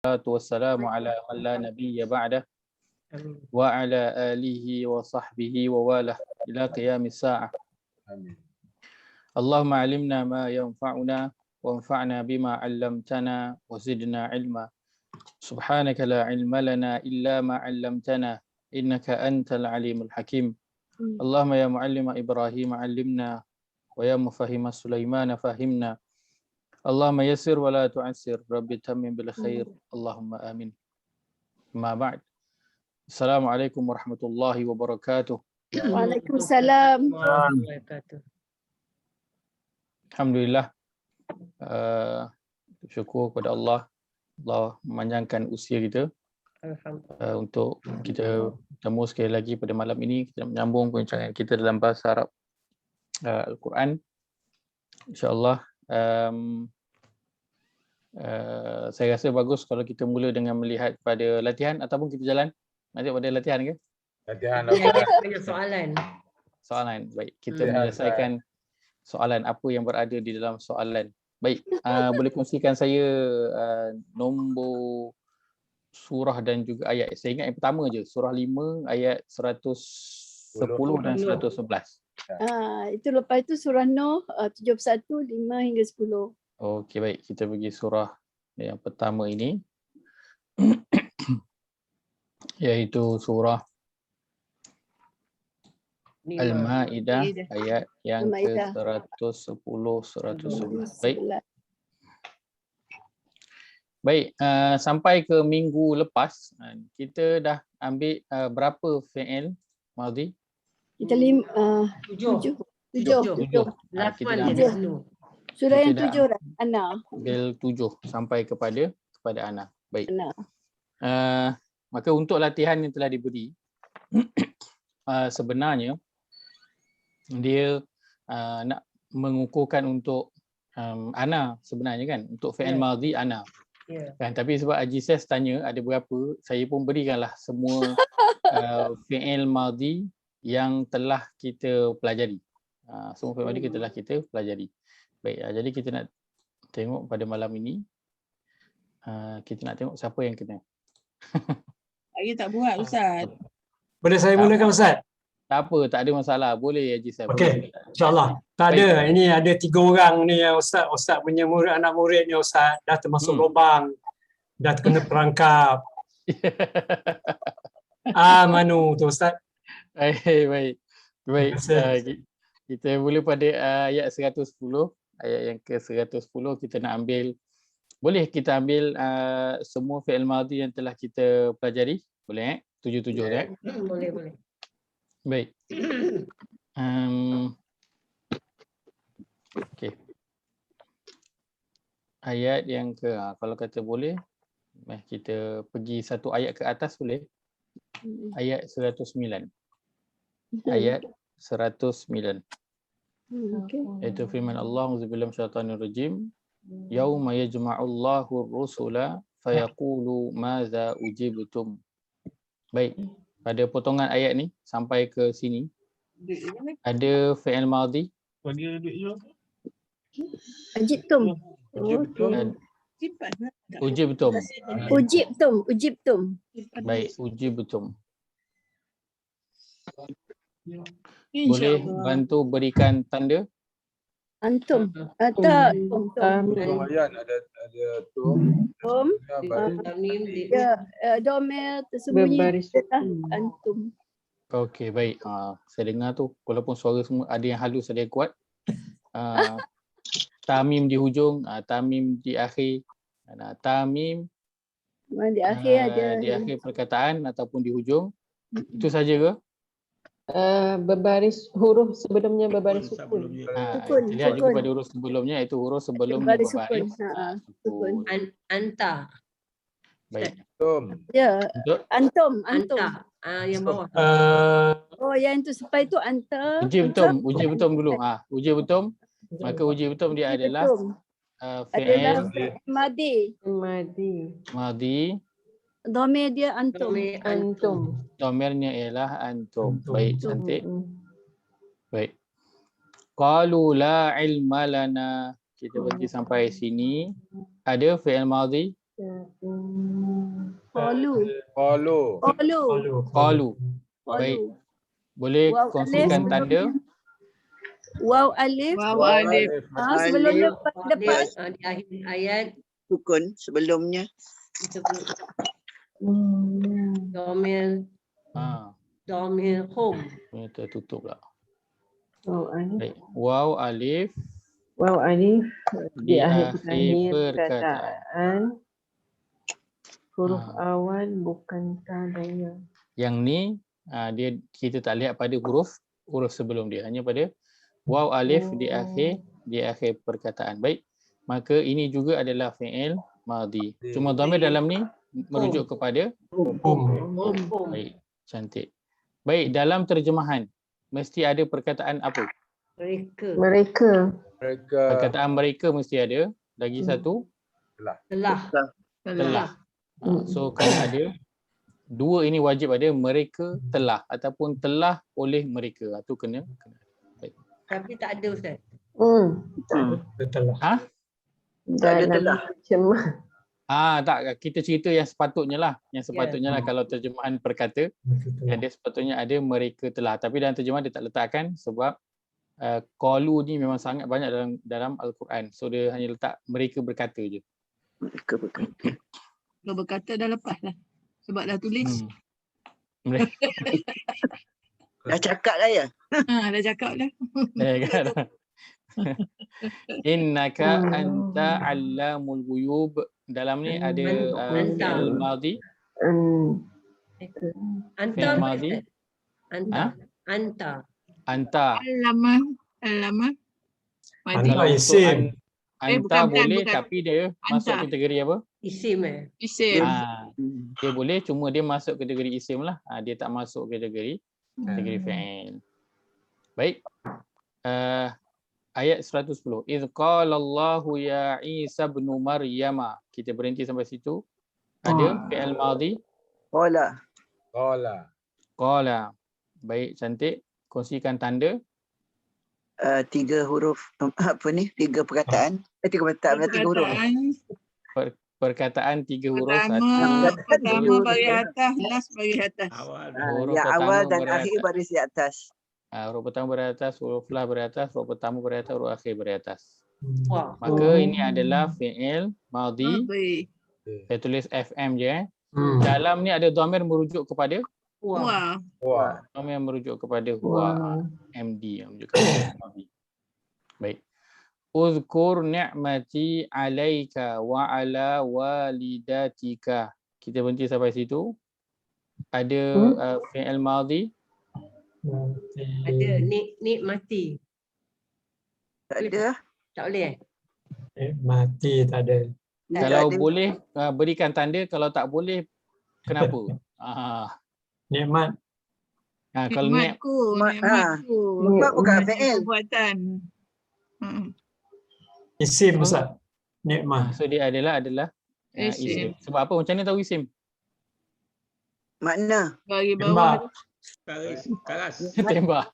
wassalamu ala man la nabiyya ba'dah wa ala alihi wa sahbihi wa walah ila qiyamis sa'ah. Amin. Allahumma alimna ma yanfa'una wanfa'na bima 'allamtana wa zidna ilma. Subhanaka la ilma lana illa ma 'allamtana innaka antal alimul hakim. Allahumma ya muallima Ibrahim 'allimna wa ya mufahhima Sulaiman fahimna. Allahumma yassir wa la tu'assir, Rabbi tammim bil khair. Allahumma amin. Ma ba'd. Assalamualaikum warahmatullahi wabarakatuh. Waalaikumsalam. Alhamdulillah. Syukur kepada Allah. Allah memanjangkan usia kita. Untuk kita bertemu sekali lagi pada malam ini. Kita menyambung perbincangan kita dalam bahasa Arab Al-Quran. InsyaAllah. Saya rasa bagus kalau kita mula dengan melihat pada latihan ataupun kita jalan. Nanti pada latihan ke? Latihan. Banyak soalan. Soalan. Baik, kita menyelesaikan soalan apa yang berada di dalam soalan. Baik, boleh kongsikan saya nombor surah dan juga ayat. Saya ingat yang pertama je, surah 5 ayat 110 dan 111. Itu lepas itu surah Nuh 71, 5 hingga 10. Okey, baik. Kita pergi surah yang pertama ini. Iaitu surah Al-Ma'idah ayat yang ke-110, 111. Baik. Baik, sampai ke minggu lepas kita dah ambil berapa fi'il madhi? Kita 7. Surah yang 7 dah, Ana. Ambil 7 sampai kepada Ana. Baik. Maka untuk latihan yang telah diberi sebenarnya dia nak mengukurkan untuk Ana sebenarnya kan, untuk fi'il madhi Ana. Kan, tapi sebab Haji Ses tanya ada berapa, saya pun berikanlah semua fi'il madhi yang telah kita pelajari. Semua fi'il madhi telah kita pelajari. Baik, jadi kita nak tengok pada malam ini, kita nak tengok siapa yang kena. Saya tak buat Ustaz. Boleh saya mulakan Ustaz? Tak apa, tak ada masalah. Boleh Haji Ses. Okey, insyaAllah. Tak ada, ini ada 3 orang ni Ustaz. Ustaz punya murid, anak murid ni Ustaz. Dah termasuk lubang. Dah kena perangkap. Manu tu Ustaz. Baik. Kita mula pada ayat 110. Ayat yang ke-110 kita nak ambil. Boleh kita ambil semua fi'il madhi yang telah kita pelajari? Boleh 7 kan? Boleh. Baik. Okey. Ayat yang ke kalau kata boleh kita pergi satu ayat ke atas boleh? Ayat 109. Ayat 109. Itu firman Allah, auzubillahi minasyaitanir rajim. Yauma yajma'ullahu ar-rusula fayaqulu madza ujibtum. Baik, pada potongan ayat ni sampai ke sini ada fi'il madhi. Ajibtum. Ujibtum. Baik, ujibtum. Boleh bantu berikan tanda? Antum. Tak. Lumayan ada tum. Domel tersembunyi antum. Okey, baik. Saya dengar tu walaupun suara semua ada yang halus, ada yang kuat. Tamim di hujung, tamim di akhir. Tamim di akhir ada. Di akhir perkataan ataupun di hujung. Itu saja ke? Berbaris huruf sebelumnya berbaris sukun. Lihat juga pada huruf sebelumnya, itu huruf sebelum berbaris sukun. Anta. Baik. Antum. Yang bawah. Yang itu sampai itu anta. Uji betul dulu. Uji betul. Maka uji betul dia adalah fi'il madhi. Dhamir dia antum. Dhamirnya ialah antum. Baik, cantik. Baik. Qalu la ilma lana. Kita pergi sampai sini. Ada fi'il madhi Qalu. Qalu. Qalu. Qalu. Baik. Qalu. Boleh Waw kongsikan alif tanda? Waw alif. Waw alif. Sebelum Alif. depan. Di akhir ayat Sukun sebelumnya. domir Ha, hum. ini tertutup lah. Waw alif. Baik. Waw alif Waw alif di di akhir akhir perkataan. perkataan. Huruf Ah. awal bukan ta dan ya. Yang ni dia kita tak lihat pada huruf sebelum dia, hanya pada waw alif di akhir perkataan. Baik. Maka ini juga adalah fi'il madhi. Cuma dhamir dalam ni merujuk kepada baik, cantik. Baik, dalam terjemahan mesti ada perkataan apa? Mereka Mereka. Mereka Perkataan mereka mesti ada. Lagi satu telah telah. So kalau ada dua ini wajib ada, mereka telah ataupun telah oleh mereka. Itu kena. tapi tak ada Ustaz. Betul lah. Ha? Tak ada Dalam telah. terjemahan. Tak, kita cerita yang sepatutnya lah. Yang sepatutnya lah kalau terjemahan perkata, Betul lah. yang dia sepatutnya ada mereka telah. Tapi dalam terjemahan dia tak letakkan sebab qalu ni memang sangat banyak dalam Al-Quran. So dia hanya letak mereka berkata je. Mereka berkata. Kalau berkata dah lepas lah. Sebab dah tulis. Mereka Dah cakap dah ya? Dah cakap dah. kan? Innaka anta allamul ghuyub. Dalam ni ada Anta. fi'il madhi. Anta Fi'il madhi. anta Anta. Alamah. Anta Kalau untuk isim. anta bukan, boleh bukan. tapi dia masuk Anta. kategori apa? isim Isim. Dia boleh, cuma dia masuk kategori isim lah. Dia tak masuk kategori fi'il. Baik. Ayat 110. Idh qala Allahu ya Isa ibn Maryam. Kita berhenti sampai situ. Ada fi'il madhi. Qala. Qala. Baik, cantik. Kongsikan tanda. 3 huruf apa ni? 3 perkataan. 3 perkataan, 3 huruf. Perkataan 3 huruf. Pertama baris atas, last baris atas. Huruf Yang pertama awal dan berat. akhir baris di atas. Huruf pertama beratas, huruf lah beratas, huruf pertama beratas, huruf akhir beratas. wah Maka ini adalah fi'il madhi. Baik. Saya tulis FM je. Dalam ni ada dhamir merujuk kepada wah Wah. dhamir merujuk kepada huwa MD yang merujuk kepada madhi. Baik. Uzkur ni'mati 'alaika wa 'ala walidatika. Kita berhenti sampai situ. Ada fi'il madhi. ada nikmati Tak ada. tak boleh Mati tak ada. Kalau Tak ada. boleh berikan tanda, kalau tak boleh kenapa? Nikmat. Kalau ni Nikmatku. Nikmat bukan fi'il. Perbuatan. Isim Ustaz. Nikmat. so dia adalah isim. Sebab apa? Macam mana tahu isim? Makna. Bagi bawah. Tembak.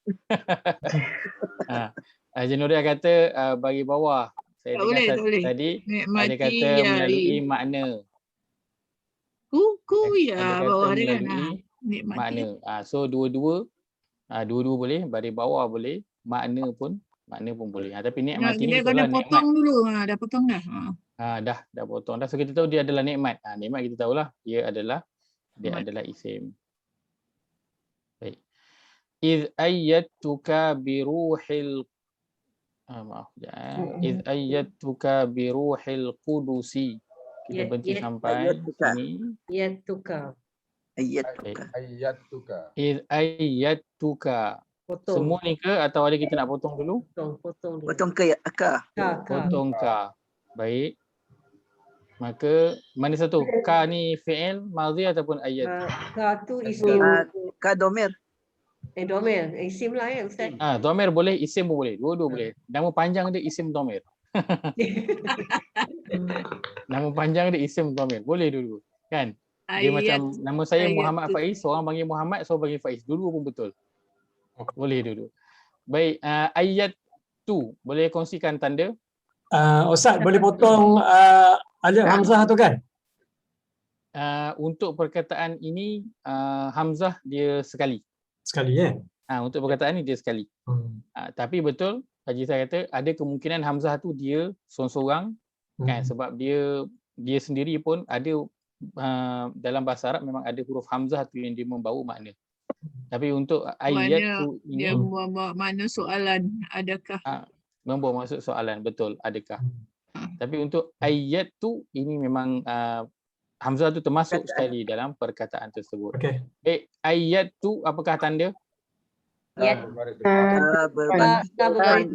Haji Nuria kata bagi bawah. Saya Tak boleh, dengar tak boleh. tadi Nikmati ada kata melalui makna. Ku Ada ya kata bawah dia kan. melalui Nikmati. makna. So dua-dua boleh, bagi bawah boleh, makna pun boleh. Tapi nikmati ni Dia betul kena lah nikmat. potong dulu. Dah potong dah. Dah potong dah. So kita tahu dia adalah nikmat. Nikmat kita tahulah dia adalah isim. Baik. Iz ayyatuka bi ruhil Iz ayyatuka bi ruhil qudusi. Kita berhenti sampai ayyatuka. sini. yatuka Ayat Ayat tuka. Iz ayyatuka. potong Semua ni ke atau ada kita nak potong dulu? potong dulu. potong ke ka. ka Potong ka. Baik. Maka mana satu? Ka ni fi'il madhi ataupun ayat? ka tu isim Ka domir. domir isim lah ya Ustaz. Dhamir boleh, isim pun boleh. Dua-dua boleh. Nama panjang dia isim dhamir. Nama panjang dia isim dhamir. Boleh dulu. Kan? Dia macam nama saya ayat Muhammad tu. Faiz, seorang panggil Muhammad, seorang panggil Faiz. Dulu pun betul. Boleh dulu. Baik, ayat tu boleh kongsikan tanda? Ustaz boleh potong alif hamzah tu kan? Untuk perkataan ini hamzah dia sekali. Sekali ya. Untuk perkataan ni dia sekali. Tapi betul Haji saya kata ada kemungkinan hamzah tu dia seorang-seorang kan, sebab dia sendiri pun ada dalam bahasa Arab memang ada huruf hamzah tu yang dia membawa makna. Tapi untuk ayat tu Dia ini membawa makna soalan, adakah? membawa maksud soalan, betul, adakah. Tapi untuk ayat tu ini memang hamzah tu termasuk sekali dalam perkataan tersebut. Okey. Baik, ayat tu apakah tanda? Yat. Berbaris Berbaris depan.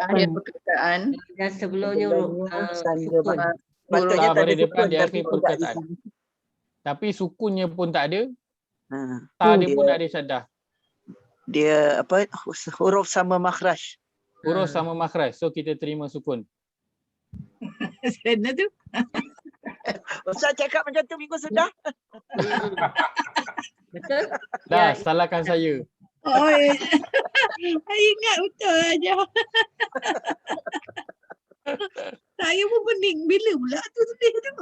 Akhir perkataan. Dan sebelumnya sukun. Patutnya Ta baris tak ada depan sukun, di tapi akhir tidak perkataan. isi. Tapi sukunnya pun tak ada, Ha, ta dia dia- pun ada syaddah. Dia apa, huruf sama makhraj. Huruf sama makhraj. So kita terima sukun. Sana tu. Ustaz cakap macam tu minggu sudah. Betul? Dah, salahkan saya. Oh, saya ingat betul aja. Saya pun pening bila pula tu sedih tu.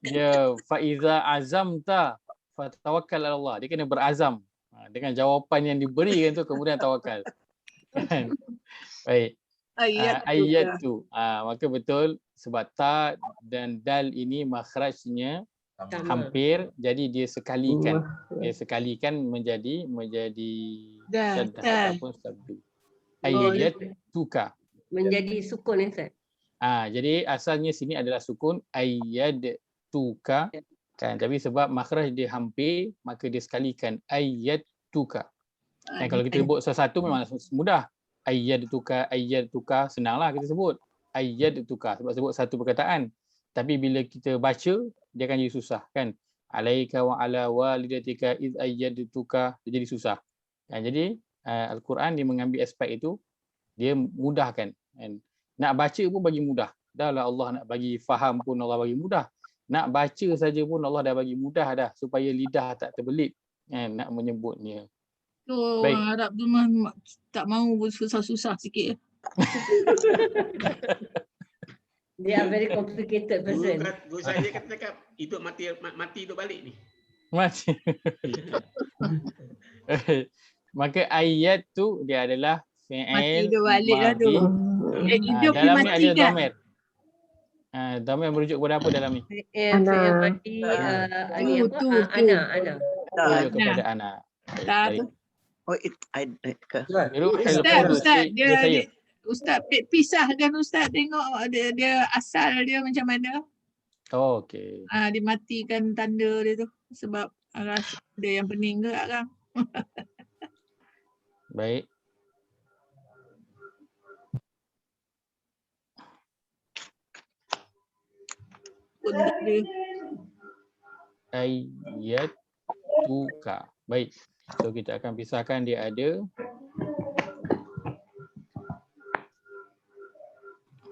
Dia faiza azamta fatawakkal ala Allah. Dia kena berazam. Dengan jawapan yang diberikan tu kemudian tawakal. Kan? Baik. Ayat tu. Maka betul sebab ta dan dal ini makhrajnya Sama. hampir, jadi dia sekalikan. Dia sekalikan menjadi Dah, syaddah dah. ataupun sabdu. Ayat tuka. Menjadi sukun Ustaz. Jadi asalnya sini adalah sukun ayat tuka kan, tapi sebab makhraj dia hampir maka dia sekalikan ayat tuka. Dan kalau kita sebut sesuatu memang mudah. Ayat tuka senanglah kita sebut. Ayat tuka sebab sebut satu perkataan. Tapi bila kita baca dia akan jadi susah kan. Alaika wa ala walidatika iz ayyadtuka, dia jadi susah. Jadi Al-Quran dia mengambil aspek itu, dia mudahkan. Kan? Nak baca pun bagi mudah. Dah lah Allah nak bagi faham pun Allah bagi mudah. Nak baca saja pun Allah dah bagi mudah dah supaya lidah tak terbelit kan, nak menyebutnya. Oh, Baik. orang Arab tu mah tak mahu susah-susah sikit. They are very complicated person. Guru saya kata cakap hidup mati hidup balik ni. Macam maka ayat tu dia adalah Mati fi'il dia balik lah tu. madhi. Hidup dia Dalam ni mati ada kan? dhamir. Dhamir merujuk kepada apa dalam ni? Fi'il mati ni apa? Tu. Ana. Merujuk kepada anak. Tak tu. Oh, Ustaz, dia saya. Ustaz pisahkan Ustaz tengok dia asal dia macam mana. Oh, okey. Dimatikan tanda dia tu sebab rasa ada yang pening ke Kang. Baik. Pun tak ada. Ayat tuka. Baik. So kita akan pisahkan, dia ada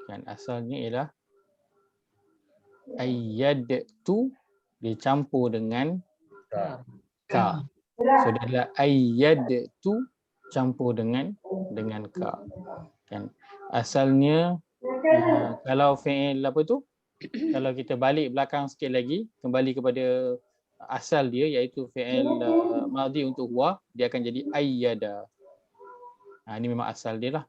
kan asalnya ialah ayat tu dicampur dengan ka. So dia adalah ayat tu campur dengan ka. Kan asalnya kalau fi'il apa tu, kalau kita balik belakang sikit lagi, kembali kepada asal dia iaitu fi'il madhi untuk huwa, dia akan jadi ayyada. Ini memang asal dia lah.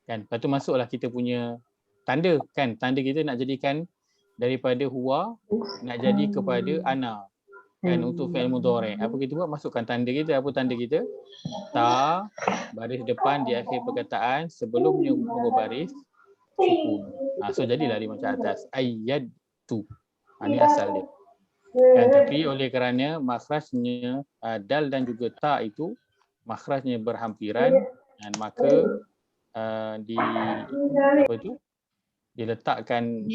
Kan? Lepas tu masuklah kita punya tanda kan. Tanda kita nak jadikan daripada huwa nak jadi kepada ana. Kan untuk fi'il mudhari'. Apa kita buat? Masukkan tanda kita. Apa tanda kita? Ta baris depan di akhir perkataan sebelumnya berbaris sukun. So jadilah dia macam atas. Ayyad tu. Ini asal dia. Tapi oleh kerana makhrajnya dal dan juga ta itu makhrajnya berhampiran, dan maka diletakkan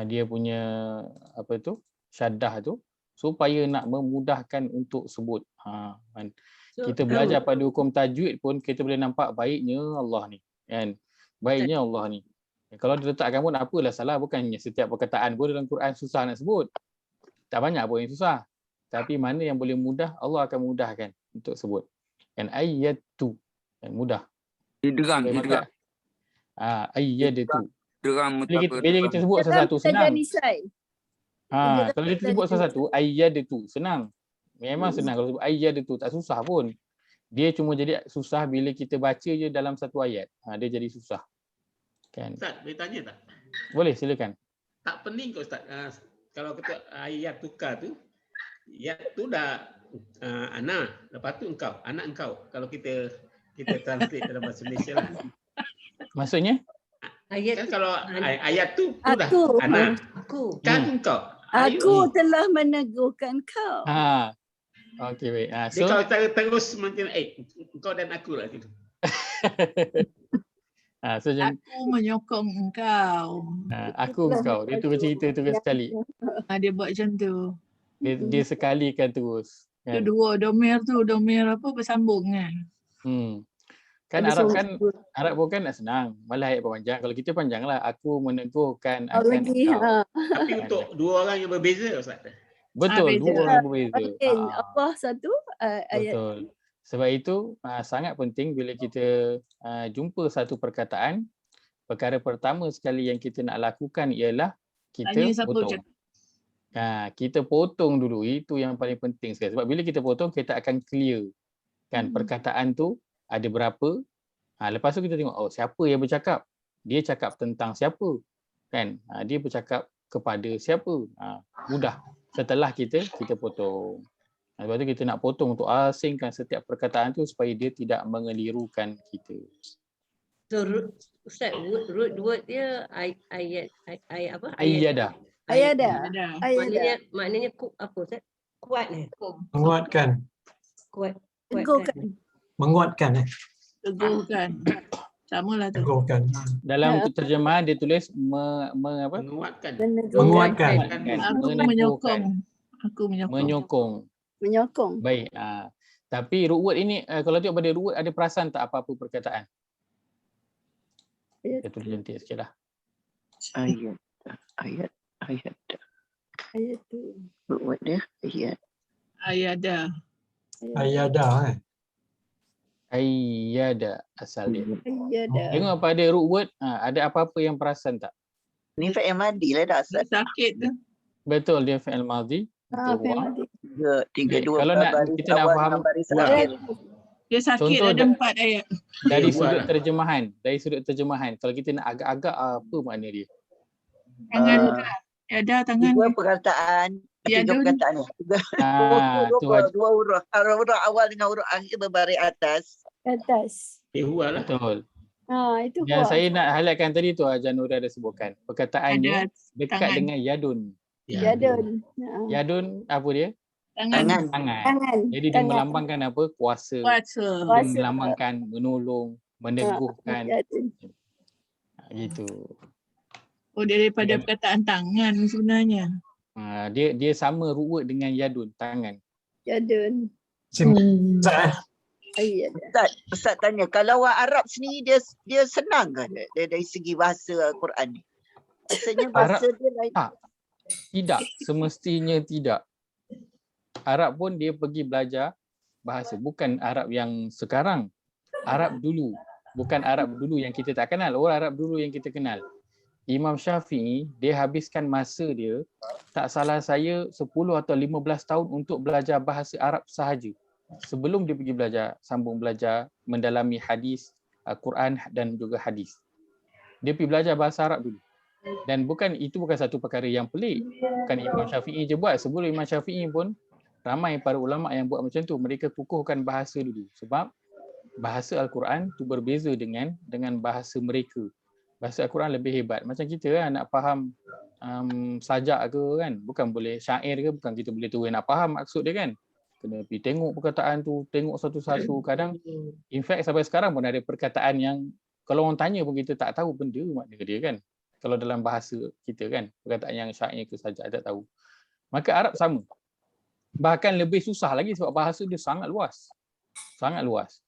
dia punya apa tu syaddah tu supaya nak memudahkan untuk sebut. Kita belajar pada hukum tajwid pun kita boleh nampak baiknya Allah ni kan. Baiknya Allah ni. Kalau diletakkan pun apalah salah, bukannya setiap perkataan pun dalam Quran susah nak sebut. Tak banyak pun yang susah. Tapi mana yang boleh mudah, Allah akan mudahkan untuk sebut. Kan ayat tu. Kan mudah. Diderang. Ayat tu. Derang Bila kita sebut sesuatu senang. Dia Kalau dia kata sebut tadi. satu-satu, ayyadtu, senang. Memang senang kalau sebut ayyadtu, tak susah pun. Dia cuma jadi susah bila kita baca je dalam satu ayat. Dia jadi susah. Kan? Ustaz, boleh tanya tak? Boleh, silakan. Tak pening ke Ustaz? Kalau kita ayat tukar tu, ayat tu dah ana, lepas tu engkau, anak engkau. Kalau kita translate dalam bahasa Malaysia lah. Maksudnya? Ayat Kan tu, kalau ayat tu dah Aku. anak, aku. kan engkau. Aku telah meneguhkan kau. Okey, baik. Dia kalau terus macam engkau dan aku lah gitu. So macam Aku menyokong engkau. aku engkau. Dia terus cerita terus sekali. Dia buat macam tu. Dia sekalikan terus. Tu Kan? dua domir apa bersambung kan. Kan Ada Arab pun kan nak senang. Malah ayat panjang. Kalau kita panjang lah. Aku meneguhkan Oh, akan lagi. engkau. Tapi untuk dua orang yang berbeza Ustaz. Betul, beza. dua orang berbeza. Lain. Allah satu, ayat Betul. Sebab itu sangat penting bila kita jumpa satu perkataan, perkara pertama sekali yang kita nak lakukan ialah kita Tanya siapa potong. cakap. Kita potong dulu, itu yang paling penting sekali. Sebab bila kita potong, kita akan clear kan perkataan tu ada berapa. Lepas tu kita tengok, siapa yang bercakap? Dia cakap tentang siapa? Kan? Dia bercakap kepada siapa? Mudah. Setelah kita potong. Sebab tu kita nak potong untuk asingkan setiap perkataan tu supaya dia tidak mengelirukan kita. So, Ustaz, root word dia ayat apa? Ayyadah. Ayada. Maknanya apa Ustaz? Kuat Menguatkan. Kuatkan. Menguatkan. Teguhkan. Samalah tu. Teguhkan. Dalam terjemahan dia tulis Menguatkan. Menguatkan. Aku menyokong. Aku menyokong. Menyokong. Baik. Tapi root word ini, kalau tengok pada root word, ada perasan tak apa-apa perkataan? Dia tulis cantik sikit lah. Ayat. Ayat tu. Buat dia. Ayat. Ayada. Ayadah. Ayyada asal dia. Ayada. Tengok pada root word, ada apa-apa yang perasan tak? Ni fi'il madi lah dah. Asal. Sakit tu. Betul, dia fi'il madhi. Betul. Tiga dua Kalau nak baris kita nak awal faham dengan baris wah, akhir. Dia sakit Contoh ada 4 ayat. dari Dia buat sudut lah. terjemahan, kalau kita nak agak-agak apa makna dia? Tangan kan. Ada tangan. Tiga perkataan. Tiga Yadun. perkataan ni. Tu Dua huruf. Huruf awal dengan huruf akhir berbaris atas. Atas. Hua lah. betul. Itu Yang kuat. saya nak highlightkan tadi tu Jan Nura ada sebutkan. Perkataannya Ada dekat tangan. dengan yadun. Yadun. Yadun apa dia? Tangan. Tangan. Tangan. Jadi dia melambangkan apa? Kuasa. Kuasa. Dia Kuasa. melambangkan menolong, meneguhkan. Yadun. Gitu. Oh, daripada Dan- perkataan tangan sebenarnya. Dia sama root word dengan yadun, tangan. Yadun. Simpan. Ayada. Ustaz tanya, kalau orang Arab sendiri dia senang ke dia dari segi bahasa Al-Quran ni? Rasanya bahasa dia lain. Tidak, semestinya tidak. Arab pun dia pergi belajar bahasa. Bukan Arab yang sekarang. Arab dulu. Bukan Arab dulu yang kita tak kenal. Orang Arab dulu yang kita kenal. Imam Syafi'i, dia habiskan masa dia, tak salah saya 10 atau 15 tahun untuk belajar bahasa Arab sahaja. Sebelum dia pergi sambung belajar, mendalami hadis, Quran dan juga hadis. Dia pergi belajar bahasa Arab dulu. Dan itu bukan satu perkara yang pelik. Bukan Imam Syafi'i je buat. Sebelum Imam Syafi'i pun, ramai para ulama yang buat macam tu. Mereka kukuhkan bahasa dulu. Sebab bahasa Al-Quran tu berbeza dengan bahasa mereka. Bahasa Al-Quran lebih hebat. Macam kita kan nak faham sajak ke kan. Bukan boleh syair ke, bukan kita boleh terus nak faham maksud dia kan. Kena pergi tengok perkataan tu, tengok satu-satu. Kadang, in fact sampai sekarang pun ada perkataan yang kalau orang tanya pun kita tak tahu benda makna dia kan. Kalau dalam bahasa kita kan, perkataan yang syair ke sajak tak tahu. Maka Arab sama. Bahkan lebih susah lagi sebab bahasa dia sangat luas. Sangat luas.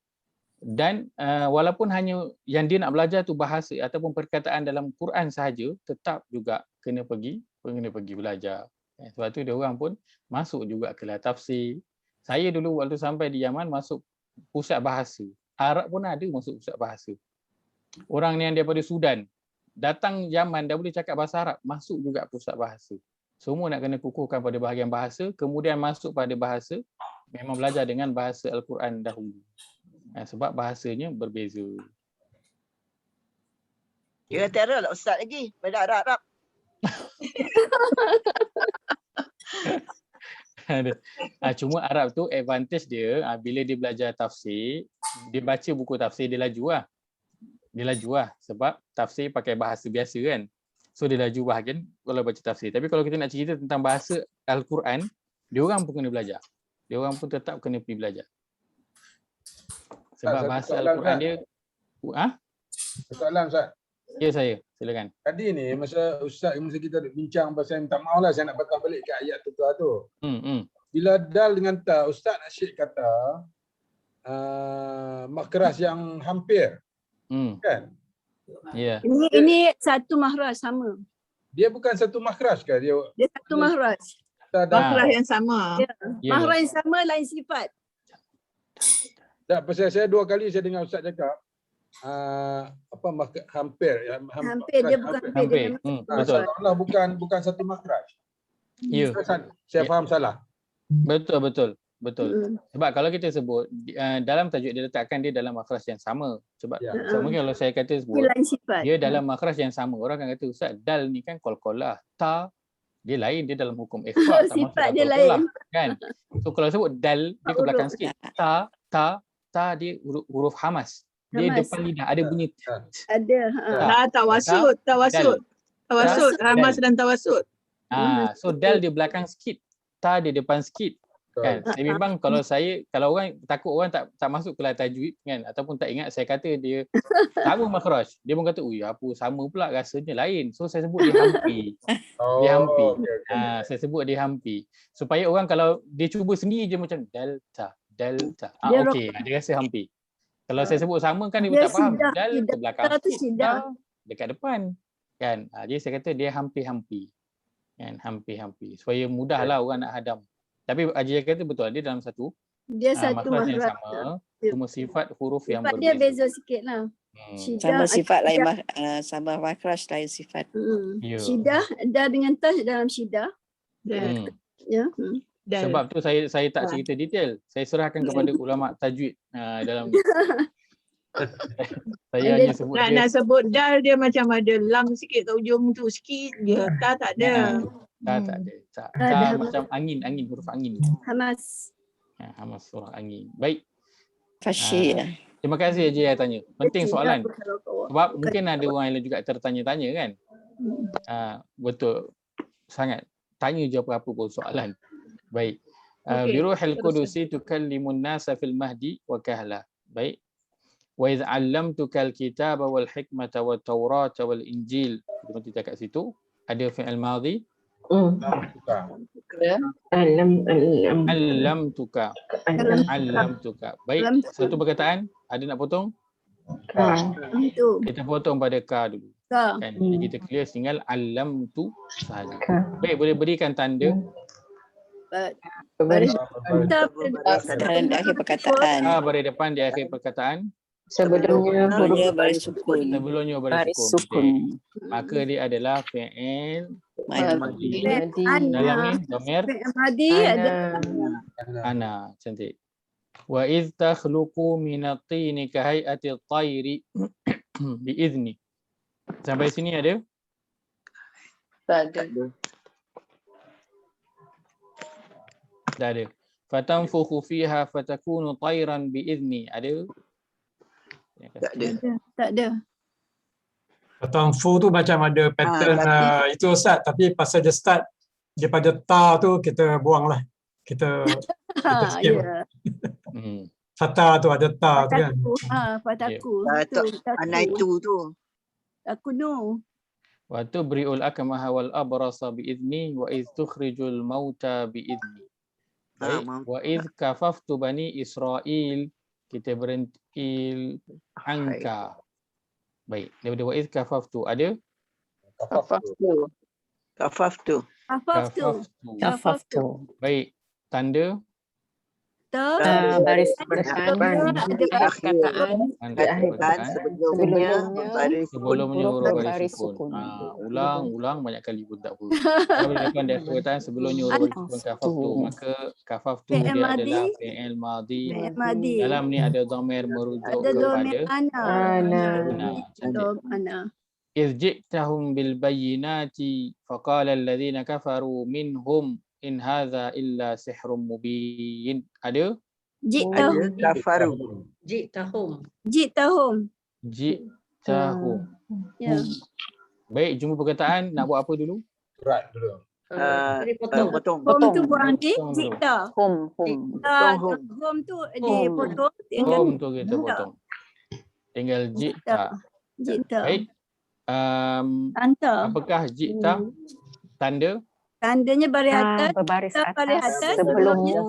Dan walaupun hanya yang dia nak belajar tu bahasa ataupun perkataan dalam Quran sahaja, tetap juga kena pergi belajar. Sebab tu dia orang pun masuk juga kelas tafsir. Saya dulu waktu sampai di Yaman masuk pusat bahasa. Arab pun ada masuk pusat bahasa. Orang yang daripada Sudan datang Yaman dah boleh cakap bahasa Arab, masuk juga pusat bahasa. Semua nak kena kukuhkan pada bahagian bahasa, kemudian masuk pada bahasa, memang belajar dengan bahasa Al-Quran dahulu. Sebab bahasanya berbeza. Dia terror lah Ustaz lagi. Pada Arab-Arab. Cuma Arab tu advantage dia, bila dia belajar tafsir, dia baca buku tafsir, dia laju lah. Dia laju lah sebab tafsir pakai bahasa biasa kan. So dia laju bahagian kalau baca tafsir. Tapi kalau kita nak cerita tentang bahasa Al-Quran, dia orang pun kena belajar. Dia orang pun tetap kena pergi belajar. Sebab bahasa Al-Quran dia... Soalan Ustaz. Ya saya, silakan. Tadi ni masa kita duk bincang pasal minta maaf lah, saya nak patah balik ke ayat tukar tu. Bila dal dengan ta, Ustaz asyik kata makhraj yang hampir. Kan? Ya. Ini satu makhraj sama. Dia bukan satu makhraj ke dia? Dia satu makhraj. Makhraj yang sama. Ya. Makhraj yang sama lain sifat. Tak, pasal saya 2 kali saya dengar Ustaz cakap hampir. Hampir, dia bukan hampir. Betul. Allah bukan satu makhraj. Ya. Saya faham salah. Betul. Sebab kalau kita sebut dalam tajuk dia letakkan dia dalam makhraj yang sama. Sebab mungkin kalau saya kata sebut dia dalam makhraj yang sama, orang akan kata Ustaz dal ni kan qalqalah, ta dia lain, dia dalam hukum ikhfa, tak masuk sifat dia qalqalah lain. kan. So kalau sebut dal dia ke belakang sikit. Ta dia huruf hamas. Dia depan lidah ada bunyi. Ada. Tawasud. Hamas dan tawasud. So dal dia belakang sikit, ta dia depan sikit. Kan? Saya memang kalau orang takut orang tak masuk kelas tajwid kan, ataupun tak ingat saya kata dia sama makhraj, dia pun kata ui apa sama pula, rasanya lain. So saya sebut dia hampir. Dia hampir. Saya sebut dia hampir supaya orang kalau dia cuba sendiri je macam delta. Okey, dia rasa hampir. Kalau saya sebut sama kan dia tak faham. Dal ke belakang sikit, dekat depan kan. Jadi saya kata dia hampir-hampir. Kan, hampir-hampir supaya mudahlah orang nak hadam. Tapi Haji kata betul, dia dalam satu makhraj yang sama, cuma sifat huruf yang berbeza. Dia beza sikit lah. Sama sifat lain, sama makhraj lain sifat. Syidah, dah dengan ta dalam syidah. Ya. Sebab tu saya tak cerita detail. Saya serahkan kepada ulama tajwid dalam ni. Saya hanya sebut nak sebut dal dia macam ada lam sikit kat ujung tu sikit je. Tak ada. Tak ada. Macam angin, huruf angin. Hamas. Hamas huruf angin. Baik. Fasih. Terima kasih Haji yang tanya. Penting soalan. Sebab mungkin ada orang yang juga tertanya-tanya kan. Betul. Sangat. Tanya je apa-apa pun soalan. Baik. Biruhil Qudusi tukallimun nasa fil mahdi wa kahla. Baik. Wa idh 'allamtukal kitaba wal hikmata wat taurata wal injil. Kita kat situ ada fi'il madhi. Allamtuka. Baik. Satu perkataan ada nak potong? Kita potong pada ka dulu. Kan? Jadi kita clear tinggal allamtu sahaja. Baik, boleh berikan tanda Baris di akhir perkataan. Baris depan di akhir perkataan. Sebelumnya baris sukun. Sebelumnya baris sukun. Maka dia adalah fi'il madhi. Dalam ni dhamir madhi ada ana. Cantik. Wa idh takhluqu minat-tini ka hay'ati at-tayri bi idzni. Sampai sini ada? Tak ada. Tak ada. Fatanfukhu fiha fatakunu tayran bi idzni. Ada? Tak ada. Tanfu tu macam ada pattern itu Ustaz, tapi pasal dia start daripada ta tu kita buanglah. Kita skip. Fata tu ada ta tu kan. Fataku. Anaitu tu. Takunu. Wa tubri'ul akmaha wal abrasa bi idzni wa idh tukhrijul mauta bi idzni. Wa idh kafaftu bani Israil, kita berhenti angka. Baik, daripada wa idh kafaftu ada? Kafaftu. Baik, tanda kata baris sebelumnya ada baris perkataan di akhir perkataan sebelumnya sebelumnya huruf huruf berbaris baris sukun. sukun. Ulang banyak kali pun tak apa. Kalau depan di akhir perkataan sebelumnya huruf baris sukun kafaftu, maka kafaftu Fi'il dia madhi. adalah fi'il madhi. fi'il madhi. Dalam ni ada dhamir merujuk Ada kepada dhamir ana. ana. Cantik. Ana. إذ جئتهم بالبينات فقال الذين كفروا منهم إن هذا إلا سحر مبين. Ada? Jitahum. kafaru. Jitahum. Jitahum. Ya. Baik, jumpa perkataan. Nak buat apa dulu? Surat dulu. Potong. Hom tu buang di Potong dulu. jita. Home. Hom tu dipotong. Hom tu kita potong. Tinggal jita. Jita. Baik. Tanda. Apakah jita? Tanda? Tandanya baris atas. Berbaris Baris atas atas. sebelumnya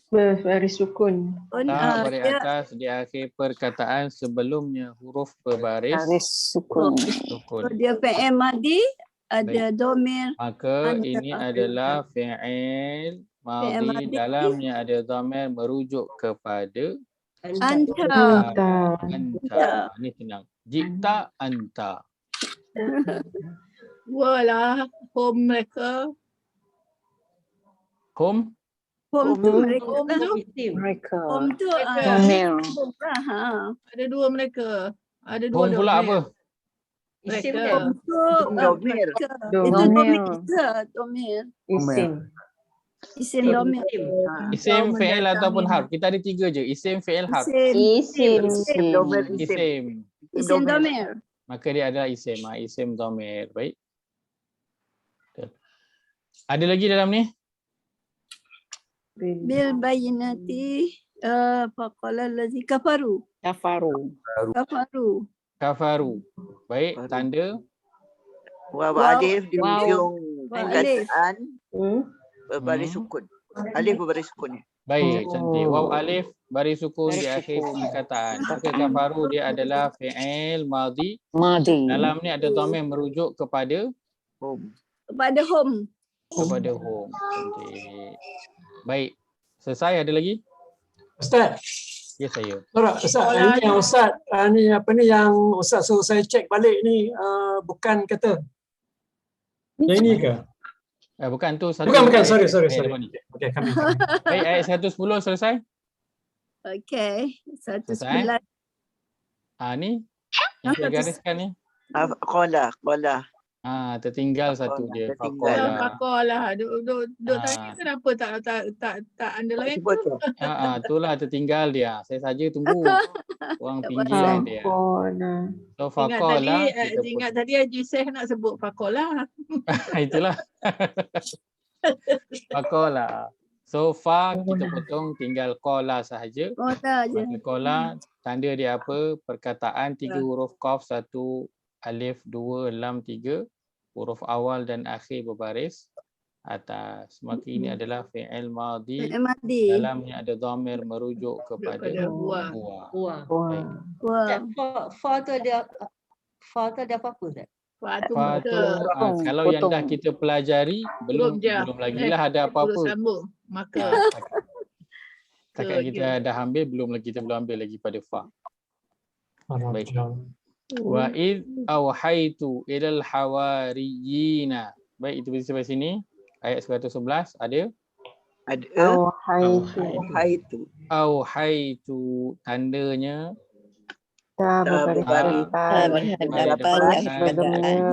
Berbaris sukun. Baris atas di akhir perkataan sebelumnya huruf berbaris baris sukun. sukun. Dia fi'il madhi ada dhamir. Maka Anta. ini adalah fi'il madhi, madhi. dalamnya ada dhamir merujuk kepada Anta. anta. Ini senang. Jita anta. Walah, home mereka. Hum Hom tu mereka. Home tu Mereka. Hom tu Dhamir. ada dua mereka. Ada dua hum pula apa? Isim Mereka. kan? Hom tu Dhamir. itu Dhamir. dhamir. Isim. Isim dhamir. Isim, fi'il ataupun harf. Kita ada 3 je. Isim, fi'il, harf. Isim. Dhamir isim. Isim. Isim dhamir. Maka dia adalah isim. Isim dhamir. Baik. Ada lagi dalam ni? Bil bayinati faqala allazi kafaru. Kafaru. Kafaru. Baik, tanda Waw alif di Waw. ujung Waw alif. perkataan berbaris sukun. Alif berbaris sukun. baik, cantik. Waw alif baris sukun di akhir perkataan. Maka kafaru dia adalah fi'il madhi. Madi. Dalam ni ada dhamir merujuk kepada Home. Kepada hom. home. Cantik. Baik. Selesai, ada lagi? Ustaz, Ya, saya. Ustaz, ini yang Ustaz, ni apa ni yang Ustaz suruh saya cek balik ni, bukan kata. Yang ini ke? Bukan tu satu. Bukan, sorry. Lepas ni. Okey, kami. Baik, ayat 110 selesai? Okey. Selesai. 111. Ni yang saya gariskan ni. Qala. Tertinggal satu dia. Tertinggal. Dalam Faqala. pakar lah. Duk tanya kenapa tak underline. Betul. Itulah tertinggal dia. Saya saja tunggu orang pinggiran dia. So faqala Ingat tadi Haji Syekh nak sebut pakar lah. itulah. Faqala. So fa kita potong tinggal qala sahaja. Kota je. Maka qala tanda dia apa? Perkataan 3 huruf qaf, 1 alif, 2 lam, 3 huruf awal dan akhir berbaris atas. Maka ini adalah fi'il madhi. Fi'il madhi. Dalamnya ada dhamir merujuk kepada Huwa. huwa. Baik. Wah. Fa tu ada apa-apa Ustaz? Fa tu Fa tu, muka. kalau yang dah kita pelajari belum lagi lah ada apa-apa. Terus sambung. Maka. Setakat kita dah ambil kita belum ambil lagi pada fa. Baik. Wa id awhaitu ilal hawariyina. Baik, itu sampai sini. Ayat 111 ada. Awhaitu tandanya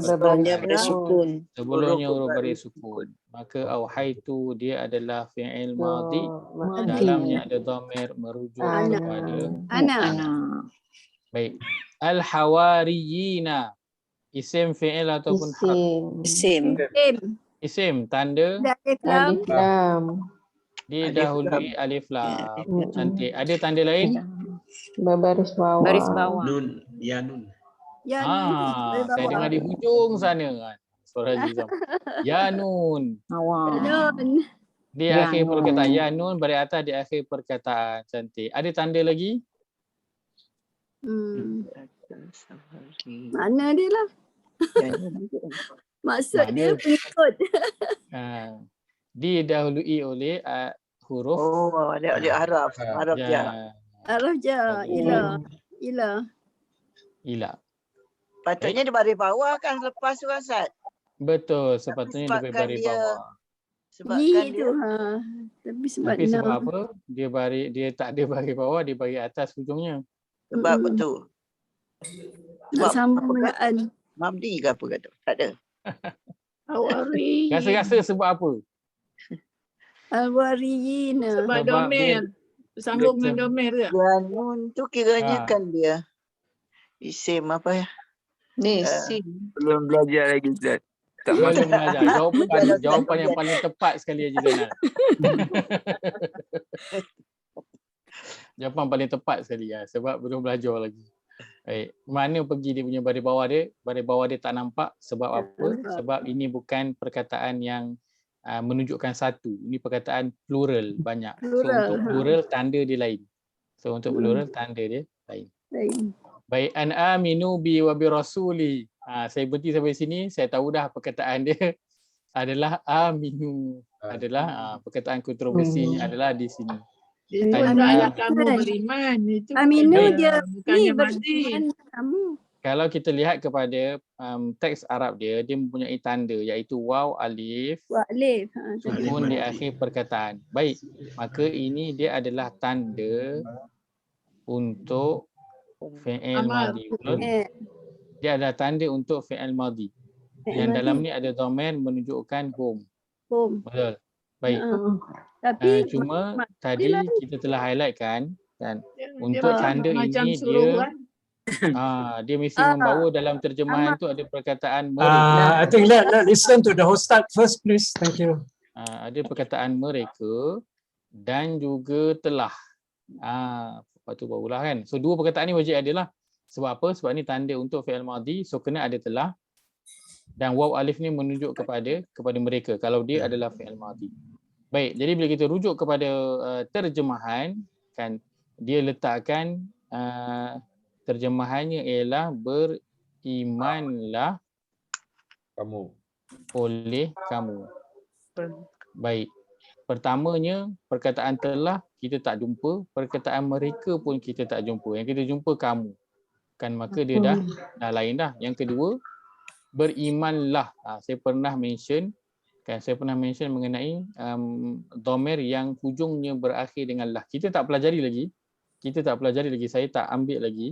sebelumnya bersukun. Sebelumnya huruf baris sukun. Maka awhaitu dia adalah fi'il madhi. Dalamnya ada dhamir merujuk kepada Ana. baik. Al-hawariyina. Isim fi'il ataupun harf? Isim tanda Alif lam. dia dahului alif lam. Cantik. Ada tanda lain? Berbaris bawah. Baris bawah. Nun, ya nun. Ya. Saya dengar di hujung sana kan. Suara Azizam. Ya nun. Nun. Di akhir perkataan. Ya nun baris atas di akhir perkataan. Cantik. Ada tanda lagi? Mana dia lah? Maksud dia pengikut. Didahului oleh huruf Oh, dia Arab. Arab ja. je. Araf je. Ila. Ila. Ila. Patutnya di baris bawah kan lepas tu kan, Ustaz? Betul, sepatutnya dia sebabkan baris dia- bawah. Sebabkan Yi dia tu. Tapi sebab Tapi sebab na. apa? Dia tak ada baris bawah, dia baris atas hujungnya. sebab Mm-mm. betul. Nak Sebab sambung apa dengan an. Mamdi ke apa kata? Tak ada. Awari. Rasa-rasa sebab apa? Al-wariyina. Sebab Sebab domer. Sambung dengan dia- domer ke? Ganun tu kiranya Ha. kan dia isim apa ya? Ni Eh, sin. Belum belajar lagi Ustaz. Tak Belum masuk. belajar. Jawapan Ustaz, jawapan yang Ustaz. paling tepat sekali Haji Zainal. Jawapan paling tepat sekali ya, sebab belum belajar lagi. Baik, mana pergi dia punya baris bawah dia? Baris bawah dia tak nampak sebab apa? Sebab ini bukan perkataan yang menunjukkan satu. Ini perkataan plural banyak. So Plural, untuk plural tanda dia lain. So untuk plural tanda dia lain. Lain. Baik, an aminu bi wa bi rasuli. Saya berhenti sampai sini, saya tahu dah perkataan dia adalah aminu. Adalah perkataan kontroversinya adalah di sini. Itu An- adalah an- kamu beriman. Itu Aminu bukannya- dia bukannya ni mandi. beriman kamu. Kalau kita lihat kepada teks Arab dia mempunyai tanda iaitu waw, alif, Wa alif. sukun di akhir perkataan. Baik, maka ini dia adalah tanda untuk fi'il Amal. madhi. Betul? Eh, Dia adalah tanda untuk fi'il madhi. Yang dalam ni ada dhamir menunjukkan home. home. Betul. Baik. Tapi Cuma tadi kita telah highlightkan kan Dia untuk tanda macam ini dia suruhan. dia mesti membawa dalam terjemahan tu ada perkataan I think let listen to the Ustaz first, please. Thank you. ada perkataan mereka dan juga telah. Lepas tu barulah kan. So dua perkataan ni wajib ada lah. Sebab apa? Sebab ni tanda untuk fi'il madhi, so kena ada telah. Dan waw alif ni menunjuk kepada mereka kalau dia adalah fi'il madhi. Baik, jadi bila kita rujuk kepada terjemahan kan, dia letakkan terjemahannya ialah berimanlah Kamu. oleh kamu. Baik. Pertamanya perkataan telah kita tak jumpa, perkataan mereka pun kita tak jumpa. Yang kita jumpa kamu. Kan maka dia dah lain dah. Yang kedua, berimanlah. Saya pernah mention mengenai dhamir yang hujungnya berakhir dengan lah. Kita tak pelajari lagi. Saya tak ambil lagi.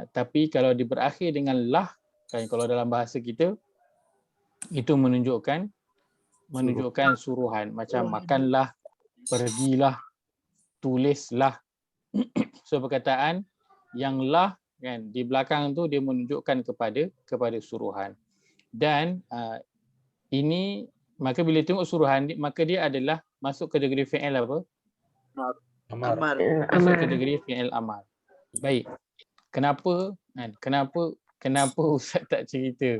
Tapi kalau dia berakhir dengan lah, kan kalau dalam bahasa kita itu menunjukkan suruhan, macam makanlah, pergilah, tulislah. So perkataan yang lah kan di belakang tu dia menunjukkan kepada suruhan. Dan ini maka bila tengok suruhan maka dia adalah masuk kategori fi'il apa? Amar. Masuk kategori fi'il amar. Baik. Kenapa Ustaz tak cerita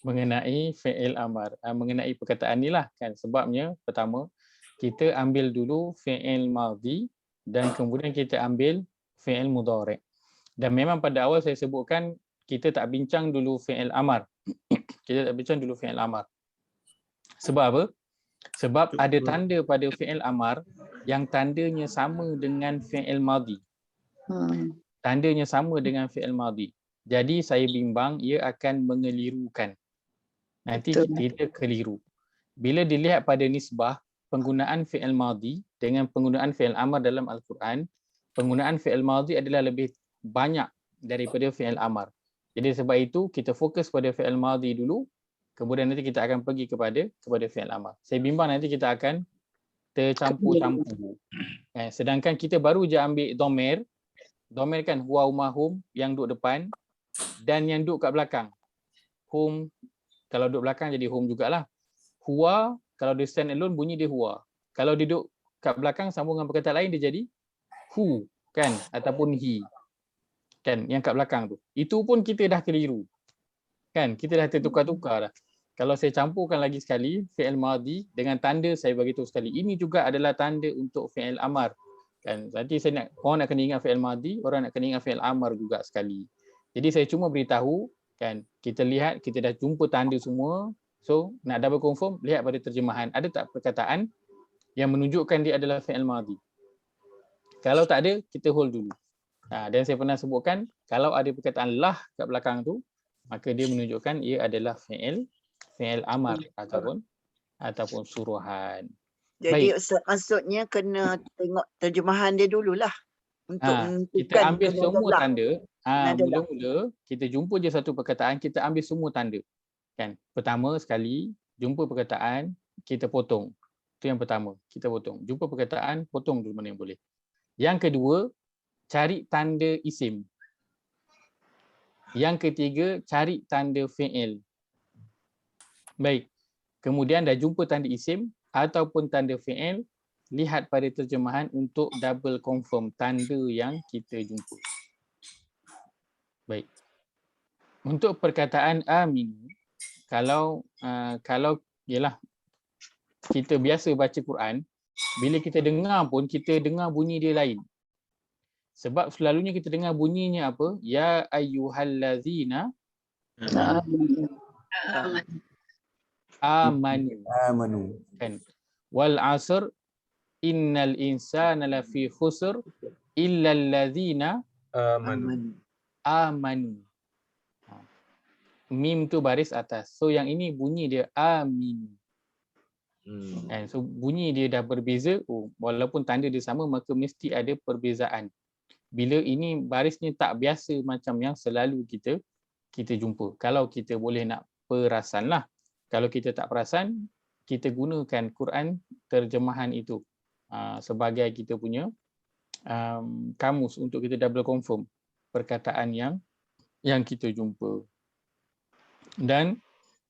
mengenai fi'il amar, mengenai perkataan ni lah kan? Sebabnya pertama kita ambil dulu fi'il madhi dan kemudian kita ambil fi'il mudhari'. Dan memang pada awal saya sebutkan kita tak bincang dulu fi'il amar. Sebab apa? Sebab ada tanda pada fi'il amar yang tandanya sama dengan fi'il madhi. Tandanya sama dengan fi'il madhi. Jadi saya bimbang ia akan mengelirukan. Nanti kita keliru. Bila dilihat pada nisbah penggunaan fi'il madhi dengan penggunaan fi'il amar dalam Al-Quran, penggunaan fi'il madhi adalah lebih banyak daripada fi'il amar. Jadi sebab itu kita fokus pada fi'il madhi dulu, kemudian nanti kita akan pergi kepada fi'il amar. Saya bimbang nanti kita akan tercampur-campur. Sedangkan kita baru je ambil dhamir kan huwa umahum yang duduk depan dan yang duduk kat belakang. Hum kalau duduk belakang jadi hum jugalah. Huwa kalau dia stand alone bunyi dia huwa. Kalau dia duduk kat belakang sambung dengan perkataan lain dia jadi hu kan ataupun he. Kan yang kat belakang tu. Itu pun kita dah keliru. Kan kita dah tertukar-tukar dah. Kalau saya campurkan lagi sekali fi'il madhi dengan tanda saya bagi tahu sekali. Ini juga adalah tanda untuk fi'il amar. Kan nanti saya orang nak kena ingat fi'il madhi, orang nak kena ingat fi'il amar juga sekali. Jadi saya cuma beritahu kan kita lihat kita dah jumpa tanda semua. So nak double confirm lihat pada terjemahan ada tak perkataan yang menunjukkan dia adalah fi'il madhi. Kalau tak ada, kita hold dulu. Dan saya pernah sebutkan, kalau ada perkataan lah kat belakang tu, maka dia menunjukkan ia adalah fi'il amar ataupun suruhan. Jadi Baik. Ustaz, maksudnya kena tengok terjemahan dia dululah untuk kita ambil semua tanda. nada lah. Mula-mula kita jumpa je satu perkataan, kita ambil semua tanda. Kan? Pertama sekali, jumpa perkataan, kita potong. Itu yang pertama, kita potong. Jumpa perkataan, potong dulu mana yang boleh. Yang kedua, cari tanda isim. Yang ketiga, cari tanda fi'il. Baik. Kemudian dah jumpa tanda isim ataupun tanda fi'il, lihat pada terjemahan untuk double confirm tanda yang kita jumpa. Baik. Untuk perkataan amin, kalau ialah kita biasa baca Quran, bila kita dengar pun kita dengar bunyi dia lain. Sebab selalunya kita dengar bunyinya apa? Ya ayyuhallazina amanu. Kan? Wal asr innal insana lafi khusr illa allazina amanu. Mim tu baris atas. So yang ini bunyi dia amin. And so bunyi dia dah berbeza. Walaupun tanda dia sama, maka mesti ada perbezaan. Bila ini barisnya tak biasa macam yang selalu kita jumpa. Kalau kita boleh nak perasan lah. Kalau kita tak perasan, kita gunakan Quran terjemahan itu sebagai kita punya kamus untuk kita double confirm perkataan yang kita jumpa. Dan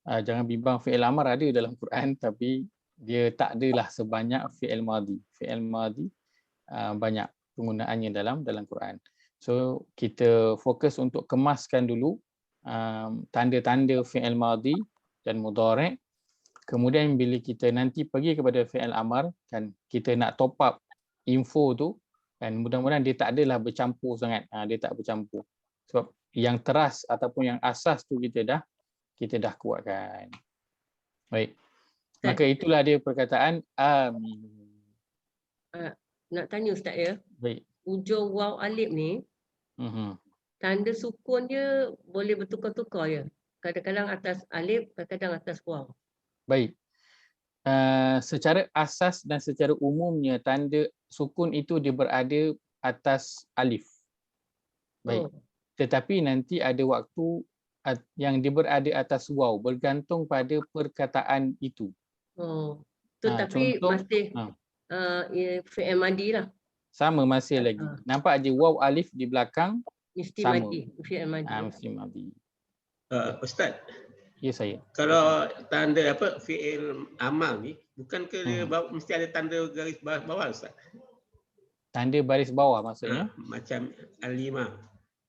jangan bimbang, fi'il amar ada dalam Quran tapi dia tak adalah sebanyak fi'il madhi. Fi'il madhi banyak penggunaannya dalam Quran. So kita fokus untuk kemaskan dulu tanda-tanda fi'il madhi dan mudhari'. Kemudian bila kita nanti pergi kepada fi'il amar, kan kita nak top up info tu, kan mudah-mudahan dia tak adalah bercampur sangat. Dia tak bercampur. Sebab yang teras ataupun yang asas tu kita dah kuatkan. Baik. Maka itulah dia perkataan amin. Nak tanya Ustaz ya. Baik. Ujung waw alif ni, tanda sukun dia boleh bertukar-tukar ya. Kadang-kadang atas alif, kadang-kadang atas waw. Baik. Secara asas dan secara umumnya tanda sukun itu dia berada atas alif. Baik. Tetapi nanti ada waktu yang dia berada atas waw, bergantung pada perkataan itu. Tapi contoh, masih fi'il madhi lah. Sama masih lagi. Nampak je waw alif di belakang mesti sama. Madhi, fi'il madhi. Mesti madhi. Ustaz. Ya saya. Kalau tanda fi'il amal ni, bukan ke dia mesti ada tanda garis bawah Ustaz? Tanda baris bawah maksudnya? Macam alima,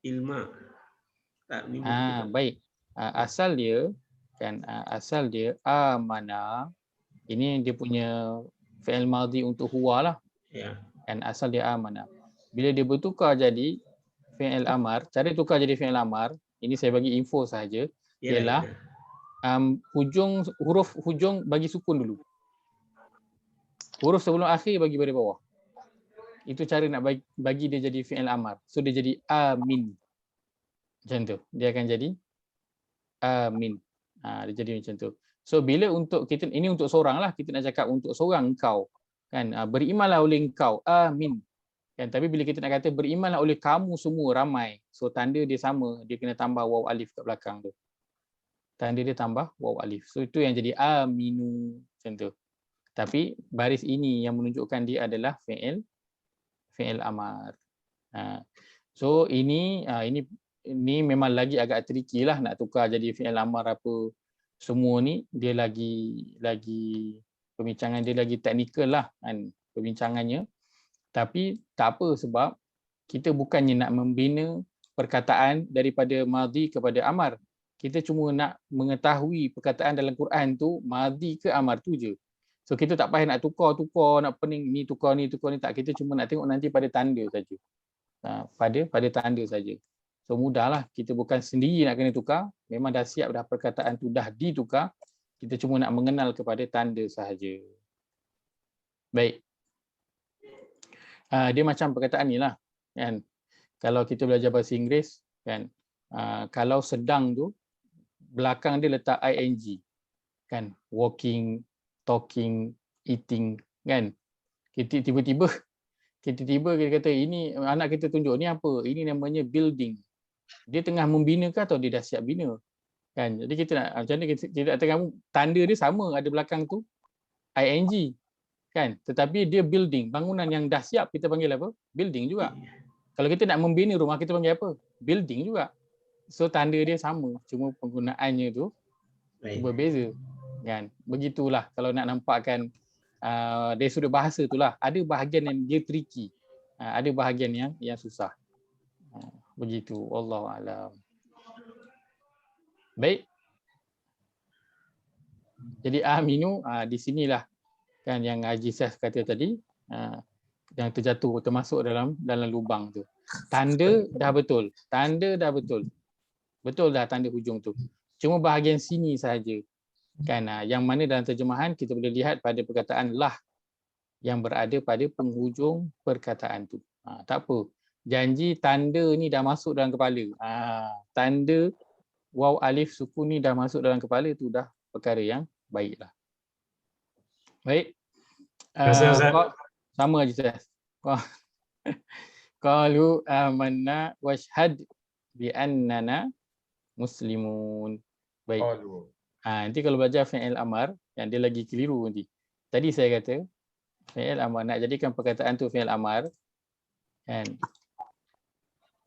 ilma. Baik. Asal dia amana. Ini dia punya fi'il madhi untuk huwa lah. Ya. Dan asal dia amana. Bila dia bertukar jadi fi'il amar, cara tukar jadi fi'il amar, ini saya bagi info sahaja, ialah huruf hujung bagi sukun dulu. Huruf sebelum akhir bagi baris bawah. Itu cara nak bagi dia jadi fi'il amar. So dia jadi amin. Macam tu. Dia akan jadi amin. Dia jadi macam tu. So bila untuk kita, ini untuk seorang lah, kita nak cakap untuk seorang engkau. Kan, berimanlah oleh engkau. Amin. Kan, tapi bila kita nak kata berimanlah oleh kamu semua ramai. So tanda dia sama, dia kena tambah waw alif kat belakang tu. Tanda dia tambah waw alif. So itu yang jadi aminu macam tu. Tapi baris ini yang menunjukkan dia adalah fi'il amar. So ini memang lagi agak tricky lah nak tukar jadi fi'il amar apa semua ni, dia lagi perbincangan dia lagi teknikal lah kan perbincangannya. Tapi tak apa sebab kita bukannya nak membina perkataan daripada madhi kepada amar. Kita cuma nak mengetahui perkataan dalam Quran tu madhi ke amar tu je. So kita tak payah nak tukar, nak pening ni tukar ni tak. Kita cuma nak tengok nanti pada tanda saja. Pada tanda saja. So mudahlah, kita bukan sendiri nak kena tukar. Memang dah siap dah perkataan tu dah ditukar. Kita cuma nak mengenal kepada tanda sahaja. Baik. Dia macam perkataan ni lah, kan. Kalau kita belajar bahasa Inggeris, kan, kalau sedang tu belakang dia letak ing, kan, walking, talking, eating, kan. Tiba-tiba kita kata ini anak kita tunjuk ni apa? Ini namanya building. Dia tengah membina ke atau dia dah siap bina? Kan. Jadi kita nak macam mana kita nak tengok tanda dia sama ada belakang tu ing, kan. Tetapi dia building, bangunan yang dah siap kita panggil apa? Building juga. Kalau kita nak membina rumah kita panggil apa? Building juga. So tanda dia sama, cuma penggunaannya tu berbeza, kan. Begitulah kalau nak nampakkan dari sudut bahasa itulah, ada bahagian yang dia tricky, ada bahagian yang susah. Begitu, wallahu alam. Baik. Jadi aminu di sinilah, kan, yang Haji Sas kata tadi, yang terjatuh, termasuk dalam lubang tu. Tanda dah betul. Betul dah tanda hujung tu. Cuma bahagian sini sahaja. Kan, yang mana dalam terjemahan kita boleh lihat pada perkataan lah yang berada pada penghujung perkataan tu. Tak apa. Janji tanda ni dah masuk dalam kepala. Tanda waw alif sukun ni dah masuk dalam kepala tu dah perkara yang baiklah. Baik. Sama je Ustaz. Qalu amanna washhad bi annana muslimun. Baik. Nanti kalau belajar fi'il amar, yang dia lagi keliru nanti. Tadi saya kata fi'il amar, nak jadikan perkataan tu fi'il amar, kan,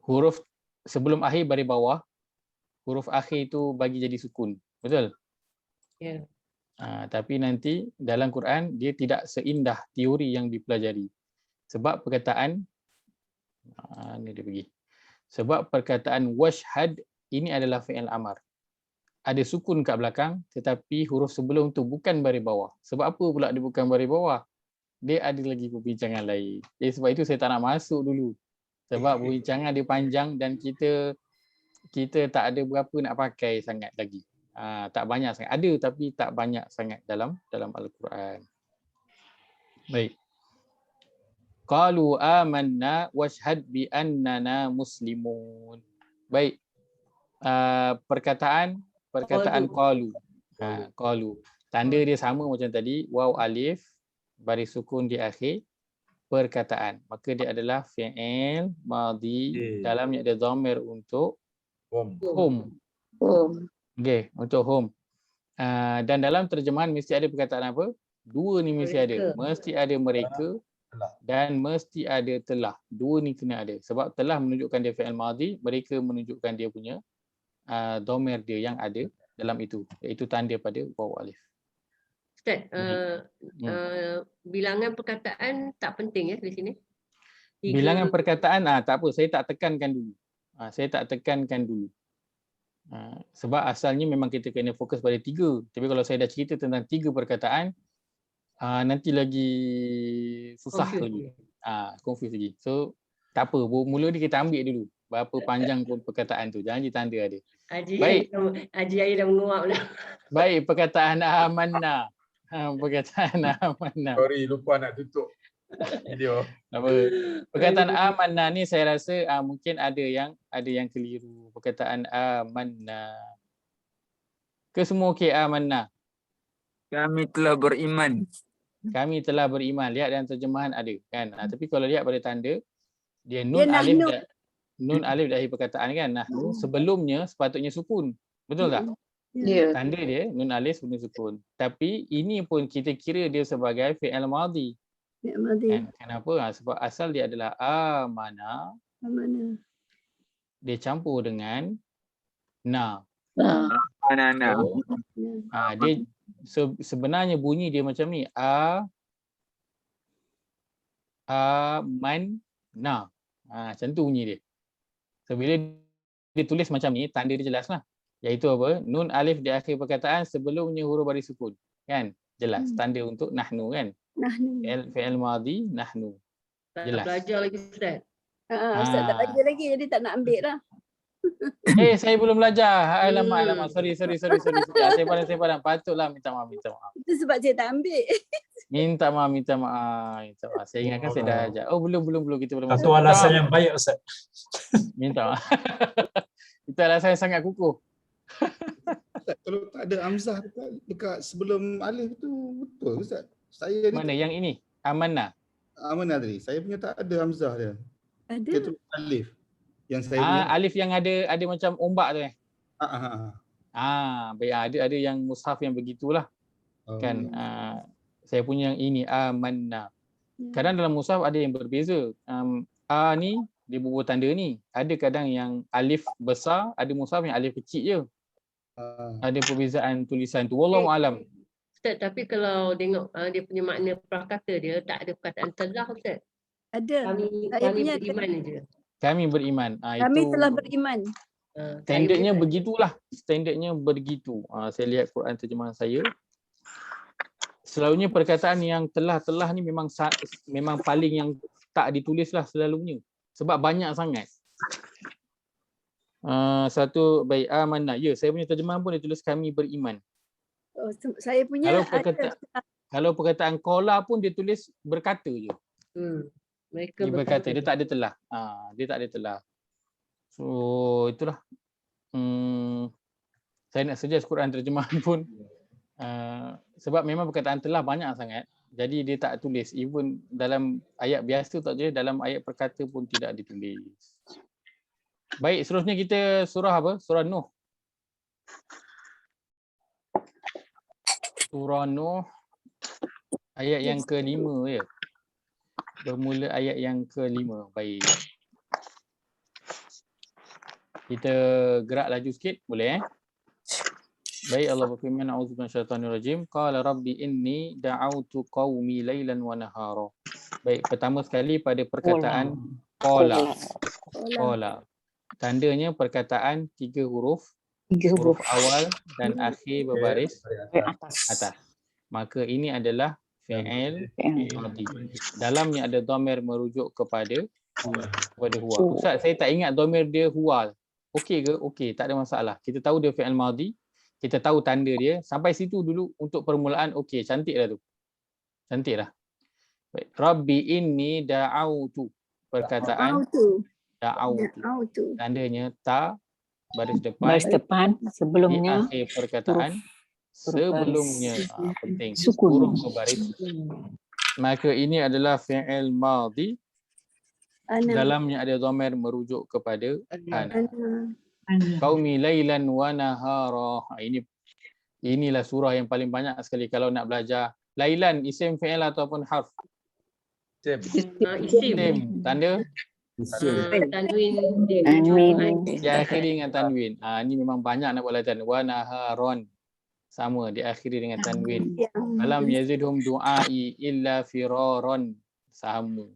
huruf sebelum akhir baris bawah, huruf akhir tu bagi jadi sukun. Betul? Ya. Tapi nanti dalam Quran dia tidak seindah teori yang dipelajari. Sebab perkataan ni dia pergi. Sebab perkataan washhad ini adalah fi'il amar. Ada sukun kat belakang, tetapi huruf sebelum tu bukan baris bawah. Sebab apa pula dia bukan baris bawah? Dia ada lagi perbincangan lain. Jadi sebab itu saya tak nak masuk dulu. Sebab perbincangan dia panjang dan kita tak ada berapa nak pakai sangat lagi. Tak banyak sangat. Ada tapi tak banyak sangat dalam Al-Quran. Baik. Qalu amanna washhad bi annana muslimun. Baik. Perkataan qalu. Qalu. Tanda dia sama macam tadi, waw alif baris sukun di akhir perkataan. Maka dia adalah fi'il madhi, dalamnya ada dhamir untuk hum. Okey, untuk hum. Dan dalam terjemahan mesti ada perkataan apa? Dua ni mesti ada. Mesti ada mereka dan mesti ada telah. Dua ni kena ada. Sebab telah menunjukkan dia fi'il madhi, mereka menunjukkan dia punya dhamir dia yang ada dalam itu, iaitu tanda pada waw alif. Ustaz, bilangan perkataan tak penting ya di sini? Bilangan perkataan tak apa, saya tak tekankan dulu. Sebab asalnya memang kita kena fokus pada 3. Tapi kalau saya dah cerita tentang 3 perkataan, nanti lagi susah lagi. Confuse lagi. So tak apa, mula ni kita ambil dulu berapa panjang pun perkataan tu. Jangan ditanda ada. Baik. Haji Air dah menguap dah. Baik, perkataan amanna. Perkataan amanna. Sorry, lupa nak tutup video. Apa? Perkataan amanna ni saya rasa mungkin ada yang keliru. Perkataan amanna. Ke semua okey amanna? Kami telah beriman. Kami telah beriman. Lihat dalam terjemahan ada kan. Tapi kalau lihat pada tanda dia nun alif dah akhir perkataan kan. Nahnu sebelumnya sepatutnya sukun. Betul tak? Ya. Tanda dia nun alif sebelum sukun. Tapi ini pun kita kira dia sebagai fi'il madhi. Kan? Kenapa? Sebab asal dia adalah amana. Dia campur dengan na. Amanah. Dia sebenarnya bunyi dia macam ni. Amanna. Macam tu bunyi dia. So bila dia tulis macam ni, tanda dia jelas lah. Iaitu apa? Nun alif di akhir perkataan sebelumnya huruf baris sukun. Kan? Jelas. Tanda untuk nahnu kan? Nahnu. Fi'il madhi nahnu. Tak belajar lagi Ustaz. Ustaz tak belajar lagi jadi tak nak ambil lah. Saya belum belajar. Alamak. Sorry. Saya pandang. Patutlah minta maaf. Itu sebab saya tak ambil. Minta maaf. Saya ingatkan saya dah ajar. Oh, belum kita belum. Satu alasan yang baik, Ustaz. Minta maaf. Itu alasan yang sangat kukuh. Ustaz, kalau tak ada hamzah dekat sebelum alif tu betul Ustaz? Saya Mana yang ini? Amanah. Amanah tadi. Saya punya tak ada hamzah dia. Ada. Dia tulis alif. Yang saya punya. Alif yang ada macam ombak tu baik, ada yang mushaf yang begitulah. Kan saya punya yang ini amanah. Kadang dalam mushaf ada yang berbeza. Ni dia bubuh tanda ni. Ada kadang yang alif besar, ada mushaf yang alif kecil je. Ada perbezaan tulisan tu. Wallahu alam. Ustaz, tapi kalau tengok dia punya makna prakata dia tak ada perkataan telah, Ustaz. Ada. Kami beriman je. Kami beriman. Kami telah beriman. Standardnya begitulah. Standardnya begitu. Saya lihat Quran terjemahan saya. Selalunya perkataan yang telah ni memang paling yang tak ditulis lah selalunya. Sebab banyak sangat. Satu baik amanah. Ya, saya punya terjemahan pun dia tulis kami beriman. Oh, saya punya kalau perkataan qala pun dia tulis berkata je. Mereka dia berkata, dia tak ada telah. Dia tak ada telah. So itulah. Saya nak suggest Quran terjemahan pun sebab memang perkataan telah banyak sangat. Jadi dia tak tulis. Even dalam ayat biasa tak tulis, dalam ayat perkata pun tidak ditulis. Baik, seterusnya kita surah apa? Surah Nuh. Surah Nuh ayat yang ke-5 ya. Bermula ayat yang ke-5. Baik. Kita gerak laju sikit, boleh Baik, Allah berfirman, a'udzubillahi minasyaitanir rajim. Qala rabbi inni da'autu qaumi lailan wa nahara. Baik, pertama sekali pada perkataan qala. Tandanya perkataan 3 huruf. Huruf awal dan akhir berbaris atas. Maka ini adalah fi'il madhi. Dalamnya ada dhamir merujuk kepada huwa. Ustaz, saya tak ingat dhamir dia huwa. Okey ke? Okey, tak ada masalah. Kita tahu dia fi'il madhi. Kita tahu tanda dia. Sampai situ dulu untuk permulaan. Okey, cantiklah tu. Cantiklah. Baik. Rabbi inni da'autu. Perkataan da'autu. Tandanya ta baris depan sebelumnya di akhir perkataan sebelumnya penting huruf berbaris. Maka ini adalah fi'il madhi. Dalamnya ada dhamir merujuk kepada ana. Qaumi lailan wa nahara. Inilah surah yang paling banyak sekali kalau nak belajar. Lailan isim fi'il ataupun harf? Isim. Tanda? Tanwin. Diakhiri dengan tanwin. Ini memang banyak nak buat latihan. Wa naharon. Sama diakhiri dengan tanwin. Alam yazidhum du'ai illa firaron. Sama.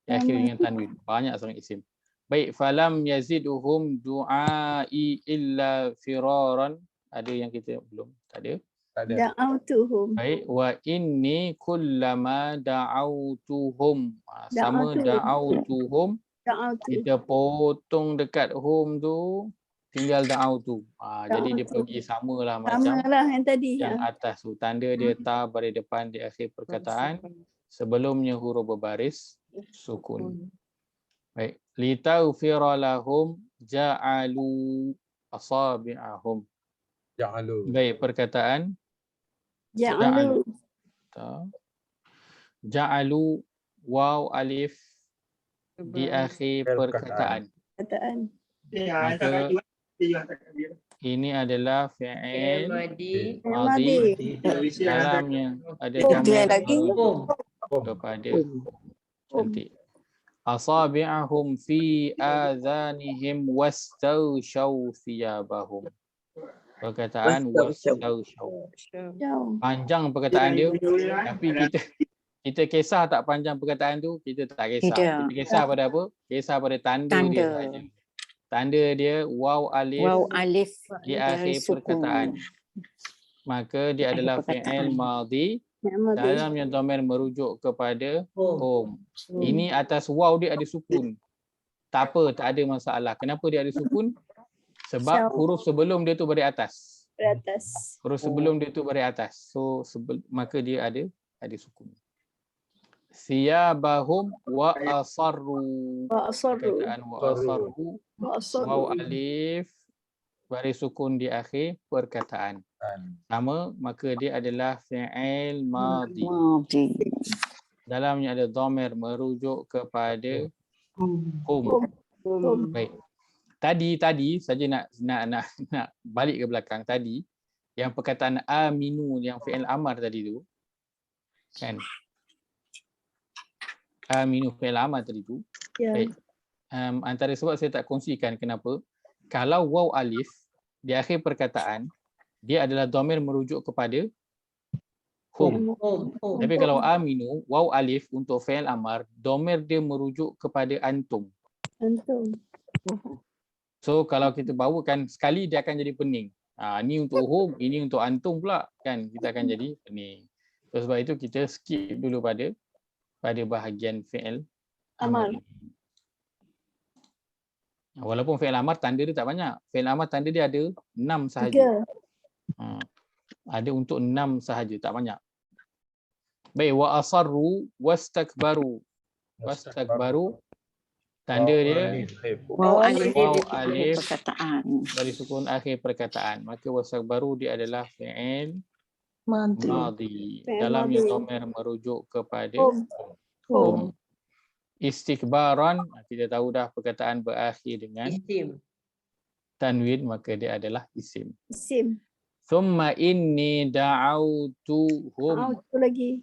Diakhiri dengan tanwin. Banyak sangat isim. Baik, falam yazidhum du'ai illa firaron. Ada yang kita belum? Tak ada. Da'autuhum. Baik, wa inni kullama da'autuhum. Sama da'autuhum. Kita potong dekat home tu, tinggal da'autu. Jadi dia pergi samalah macam yang tadi. Yang atas tu. Tanda dia ta baris depan di akhir perkataan. Sebelumnya huruf berbaris sukun. Baik. Litaghfira lahum ja'alu asabi'ahum. Baik, perkataan ja'alu waw alif di akhir perkataan. Maka ini adalah fi'il madhi. Dalamnya ada kepada cantik. Asabi'ahum fi adhanihim wastawshaw thiyabahum. Perkataan wastawshaw. Panjang perkataan dia, tapi kita kisah tak panjang perkataan tu, kita tak kisah. Kita kisah pada apa? Kisah pada tanda dia saja. Tanda dia waw alif di akhir perkataan. Maka dia adalah fi'il madhi. Dalamnya dhamir merujuk kepada hum. Ini atas waw dia ada sukun. Tak apa, tak ada masalah. Kenapa dia ada sukun? Sebab huruf sebelum dia tu baris atas. Beratas. Huruf sebelum dia tu baris atas. So maka dia ada sukun. Siyabahum wa asarru. Wa asarru. Perkataan wa asarru. Wa asarru. Waw alif baris sukun di akhir perkataan. Sama, maka dia adalah fi'il madhi. Dalamnya ada dhamir merujuk kepada hum. Baik. Tadi saja nak balik ke belakang tadi yang perkataan aminu yang fi'il amar tadi tu kan. Aminu fi'il amar tadi tu. Baik. Antara sebab saya tak kongsikan kenapa. Kalau waw alif di akhir perkataan dia adalah dhamir merujuk kepada hum. Tapi kalau aminu waw alif untuk fi'il amar dhamir dia merujuk kepada antum. So kalau kita bawakan sekali dia akan jadi pening. Ni untuk hum, ini untuk antum pula kan, kita akan jadi pening. So, sebab itu kita skip dulu pada bahagian fi'il amar. Walaupun fi'il amar tanda dia tak banyak. Fi'il amar tanda dia ada 6 sahaja. Ada untuk 6 sahaja, tak banyak. Baik, wa asarru wastakbaru. Wastakbaru tanda dia Waw alif perkataan. baris sukun akhir perkataan. Maka wastakbaru dia adalah fi'il madhi. Dalamnya dhamir merujuk kepada hum. Istikbaran, kita tahu dah perkataan berakhir dengan tanwin, maka dia adalah isim. Thumma inni da'autuhum. Da'autu lagi.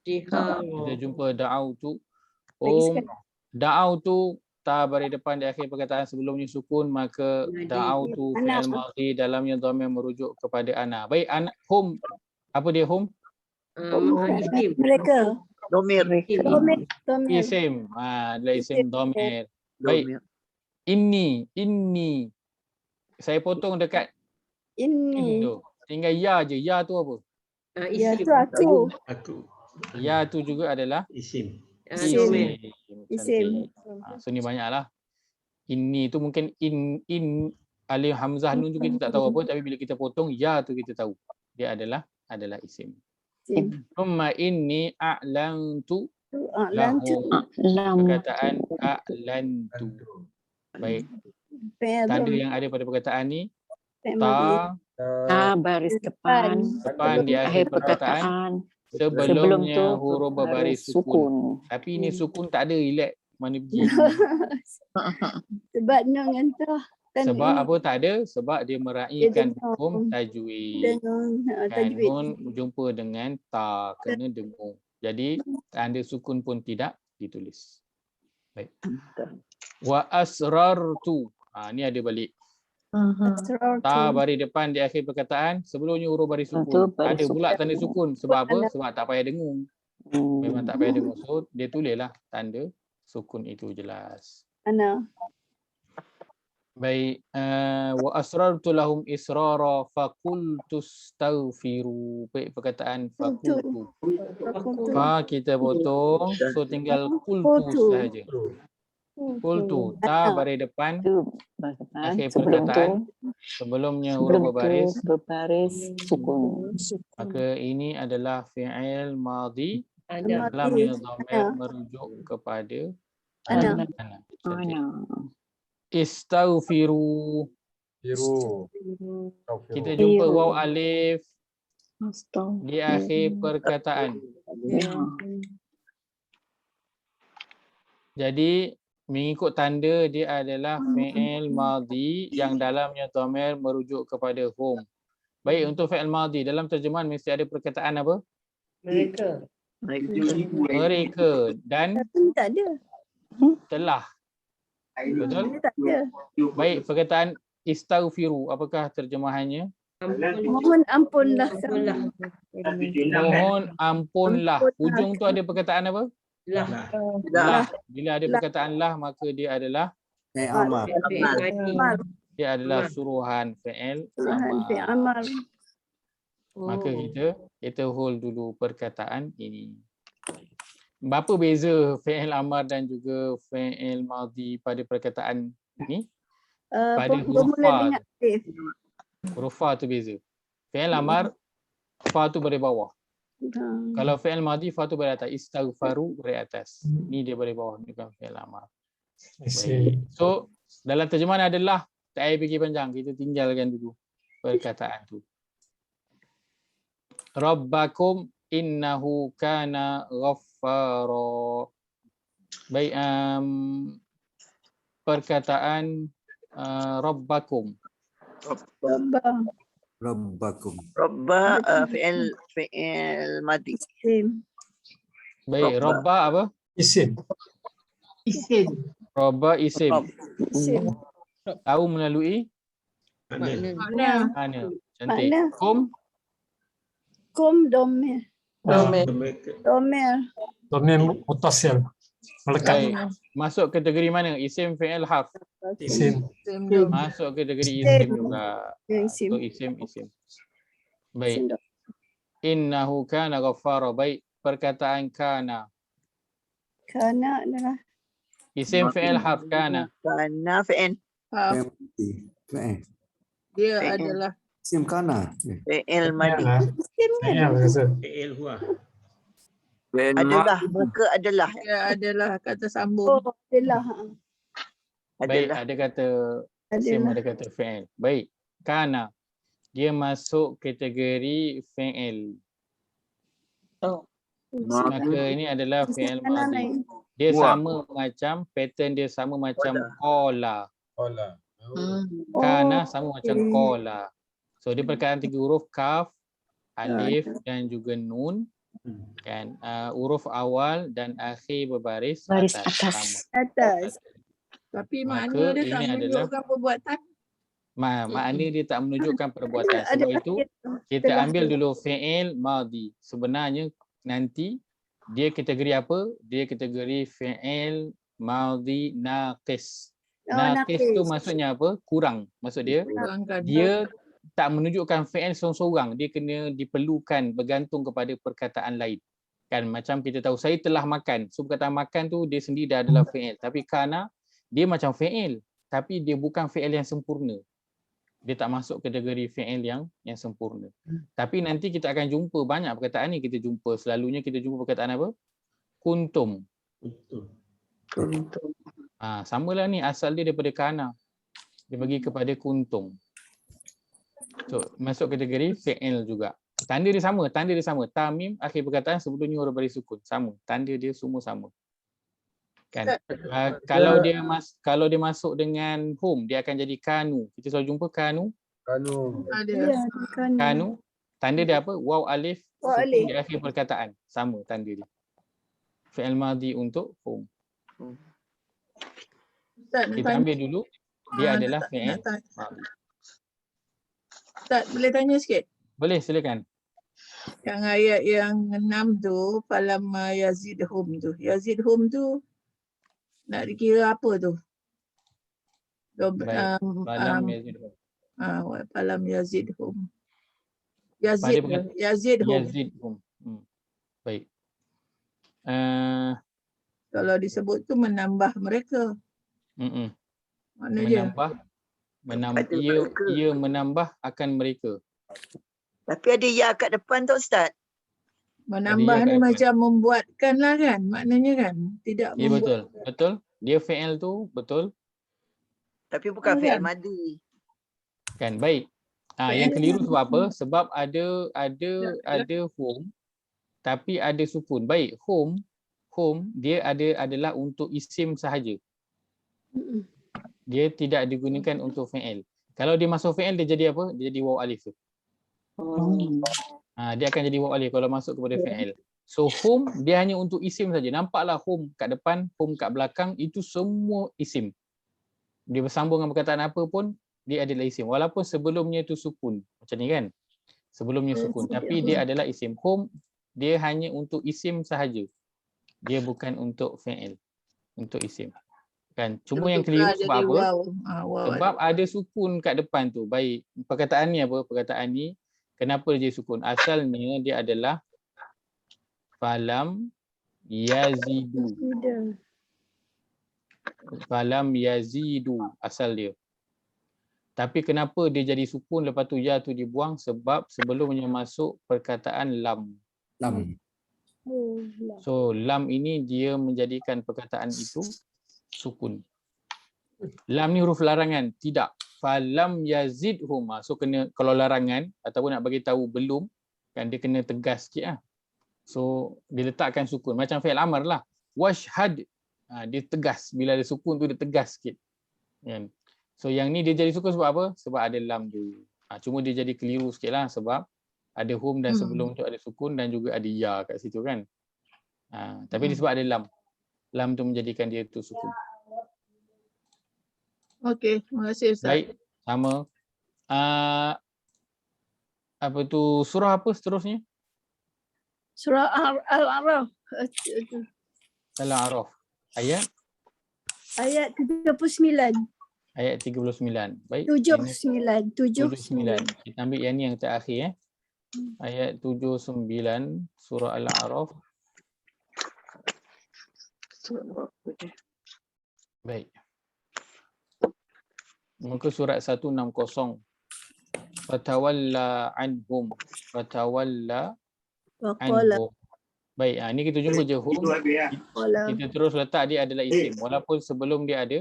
Kita jumpa da'autu. Da'autu ta baris depan di akhir perkataan sebelumnya sukun, maka da'autu fi'il madhi dalamnya dhamir merujuk kepada ana. Baik, ana hum. Apa dia hum? Mereka. Domir. Isim. Adalah isim dhamir. Baik. Inni. Saya potong dekat ini. Tinggal ya je. Ya tu apa? Ya tu aku. Ya tu juga adalah isim. Isim. So ni banyaklah. Ini tu mungkin in alif hamzah nun tu kita tak tahu apa, tapi bila kita potong ya tu kita tahu. Dia adalah isim. Thumma inni a'lantu lahum. Perkataan a'lantu. Baik. Tanda yang ada pada perkataan ni ta baris depan di akhir perkataan sebelumnya huruf berbaris sukun. Tapi ini sukun tak ada, relax. Mana pergi? Sebab dengan tu. Sebab apa tak ada? Sebab dia meraihkan hukum tajwid. Nun jumpa dengan ta, kena dengung. Jadi tanda sukun pun tidak ditulis. Baik. Wa asrartu. Ni ada balik. Ta baris depan di akhir perkataan sebelumnya huruf baris sukun. Ada pula tanda sukun. Sebab apa? Sebab tak payah dengung. Memang tak payah dengung. So dia tulislah tanda sukun itu jelas. Baik, wa asrartu lahum israra faqultu astaghfiru. Baik, perkataan faqultu. Fa kita potong, so tinggal qultu sahaja. Qultu, ta baris depan akhir perkataan sebelumnya huruf berbaris sukun. Maka ini adalah fi'il madhi dalamnya dhamir merujuk kepada ana. Istaghfiru. Kita jumpa waw alif di akhir perkataan. Jadi mengikut tanda dia adalah fi'il madhi yang dalamnya dhamir merujuk kepada hum. Baik, untuk fi'il madhi dalam terjemahan mesti ada perkataan apa? Mereka dan tak ada. Telah. Betul? Tak ada. Baik, perkataan istaghfiru, apakah terjemahannya? Mohon ampunlah. Mohon ampunlah. Hujung tu ada perkataan apa? Lah. Bila ada perkataan lah, maka dia adalah dia adalah suruhan fi'il amar. Maka kita hold dulu perkataan ini. Berapa beza fi'il amar dan juga fi'il madhi pada perkataan ini? pada huruf bermula fa dengan tu. alif. Huruf fa tu beza. Fi'il amar fa tu dari bawah. Kalau fi'il madhi fa tu dari atas. Istaghfaru dari atas. Ni dia dari bawah, bukan fi'il amar. Baik. So dalam terjemahan adalah tak payah fikir panjang, kita tinggalkan dulu perkataan tu. Rabbakum innahu kana ghaffara. Baik, perkataan rabbakum. Rabbakum. Rabba fi'il madhi. Baik, rabba apa? Isim. Rabba isim. Tahu melalui Makna. mana? Cantik. Kum Domir. Domir mutasil. Melekat. Baik. Masuk kategori mana? Isim, fi'il, harf. Isim. Masuk kategori isim juga. So isim. Baik. Innahu kana ghaffara. Baik. Perkataan kana. Kana adalah Isim, fi'il, harf. Kana. Kana fi'il. Dia adalah Isim kana. Fi'il madhi. Fi'il huwa. Adalah, mereka adalah. Dia adalah kata sambung. Adalah. Baik, ada kata isim, ada kata fi'il. Baik. Kana. Dia masuk kategori fi'il. Maka ini adalah fi'il madhi. Dia sama macam, pattern dia sama macam qala. Kana sama macam qala. So dia perkataan 3 huruf, kaf, alif dan juga nun. Kan, huruf awal dan akhir berbaris atas. Tapi Maka makna dia tak ini menunjukkan perbuatan. Makna dia tak menunjukkan perbuatan. Sebab itu kita ambil dulu fi'il madhi. Sebenarnya nanti dia kategori apa? Dia kategori fi'il madhi naqis. Naqis tu maksudnya apa? Kurang. Maksud dia dia tak menunjukkan fi'il seorang-seorang. Dia kena diperlukan bergantung kepada perkataan lain. Kan macam kita tahu saya telah makan. So perkataan makan tu dia sendiri dah adalah fi'il. Tapi kana dia macam fi'il tapi dia bukan fi'il yang sempurna. Dia tak masuk kategori fi'il yang sempurna. Tapi nanti kita akan jumpa banyak perkataan ni, kita jumpa selalunya kita jumpa perkataan apa? Kuntum. Samalah ni, asal dia daripada kana. Dia bagi kepada kuntum. So masuk kategori fi'il juga. Tanda dia sama. Tamim akhir perkataan sebelumnya huruf baris sukun. Sama. Tanda dia semua sama. Kan? Kalau dia masuk dengan hum, dia akan jadi kanu. Kita selalu jumpa kanu. Kanu. Tanda dia apa? Waw alif sukun di akhir perkataan. Sama tanda dia. Fi'il madhi untuk hum. Kita ambil dulu. Dia adalah fi'il madhi. Ustaz, boleh tanya sikit? Boleh, silakan. Yang ayat yang 6 tu, falamma yazidhum tu. Yazidhum tu nak dikira apa tu? Falam yazidhum. Falam yazidhum. Yazidhum. Baik. Kalau disebut tu menambah mereka. Mana dia? Ia menambah akan mereka. Tapi ada ya kat depan tu Ustaz. Menambah ni macam membuatkan lah kan? Maknanya kan? Tidak membuat. Betul. Dia fi'il tu betul. Tapi bukan fi'il madhi. Kan, baik. Yang keliru sebab apa? Sebab ada hum tapi ada sukun. Baik, hum dia adalah untuk isim sahaja. Dia tidak digunakan untuk fi'il. Kalau dia masuk fi'il dia jadi apa? Dia jadi waw alif tu. Dia akan jadi waw alif kalau masuk kepada fi'il. So hum dia hanya untuk isim saja. Nampaklah hum kat depan, hum kat belakang, itu semua isim. Dia bersambung dengan perkataan apa pun dia adalah isim. Walaupun sebelumnya itu sukun. Macam ni kan? Sebelumnya sukun. Tapi dia adalah isim. Hum dia hanya untuk isim sahaja. Dia bukan untuk fi'il. Untuk isim. Kan? Cuma yang keliru sebab apa? Sebab ada sukun kat depan tu. Baik, perkataan ni apa? Perkataan ni kenapa dia sukun? Asalnya dia adalah falam yazidu. Falam yazidu asal dia. Tapi kenapa dia jadi sukun lepas tu ya tu dibuang? Sebab sebelumnya masuk perkataan lam. Lam. So lam ini dia menjadikan perkataan itu sukun. Lam ni huruf larangan, tidak. Falam yazidhum. So kena, kalau larangan ataupun nak bagi tahu belum, kan dia kena tegas sikit lah. So dia letakkan sukun macam fi'il amr lah. Washhad, dia tegas, bila ada sukun tu dia tegas sikit. Kan? So yang ni dia jadi sukun sebab apa? Sebab ada lam tu. Cuma dia jadi keliru sikit lah sebab ada hum dan sebelum tu ada sukun dan juga ada ya kat situ kan. Tapi disebab ada lam. Lam tu menjadikan dia tu sukun. Okey, terima kasih Ustaz. Baik, sama. Apa tu, surah apa seterusnya? Surah Al-A'raf. Al-A'raf. Ayat 39. Ayat 39. Baik. 79. Kita ambil yang ni yang terakhir. Ayat 79 surah Al-A'raf. Baik. Muka surat 160. Fatawalla anhum. Fatawalla anhum. Baik, ni kita jumpa je hum. Kita terus letak dia adalah isim. Walaupun sebelum dia ada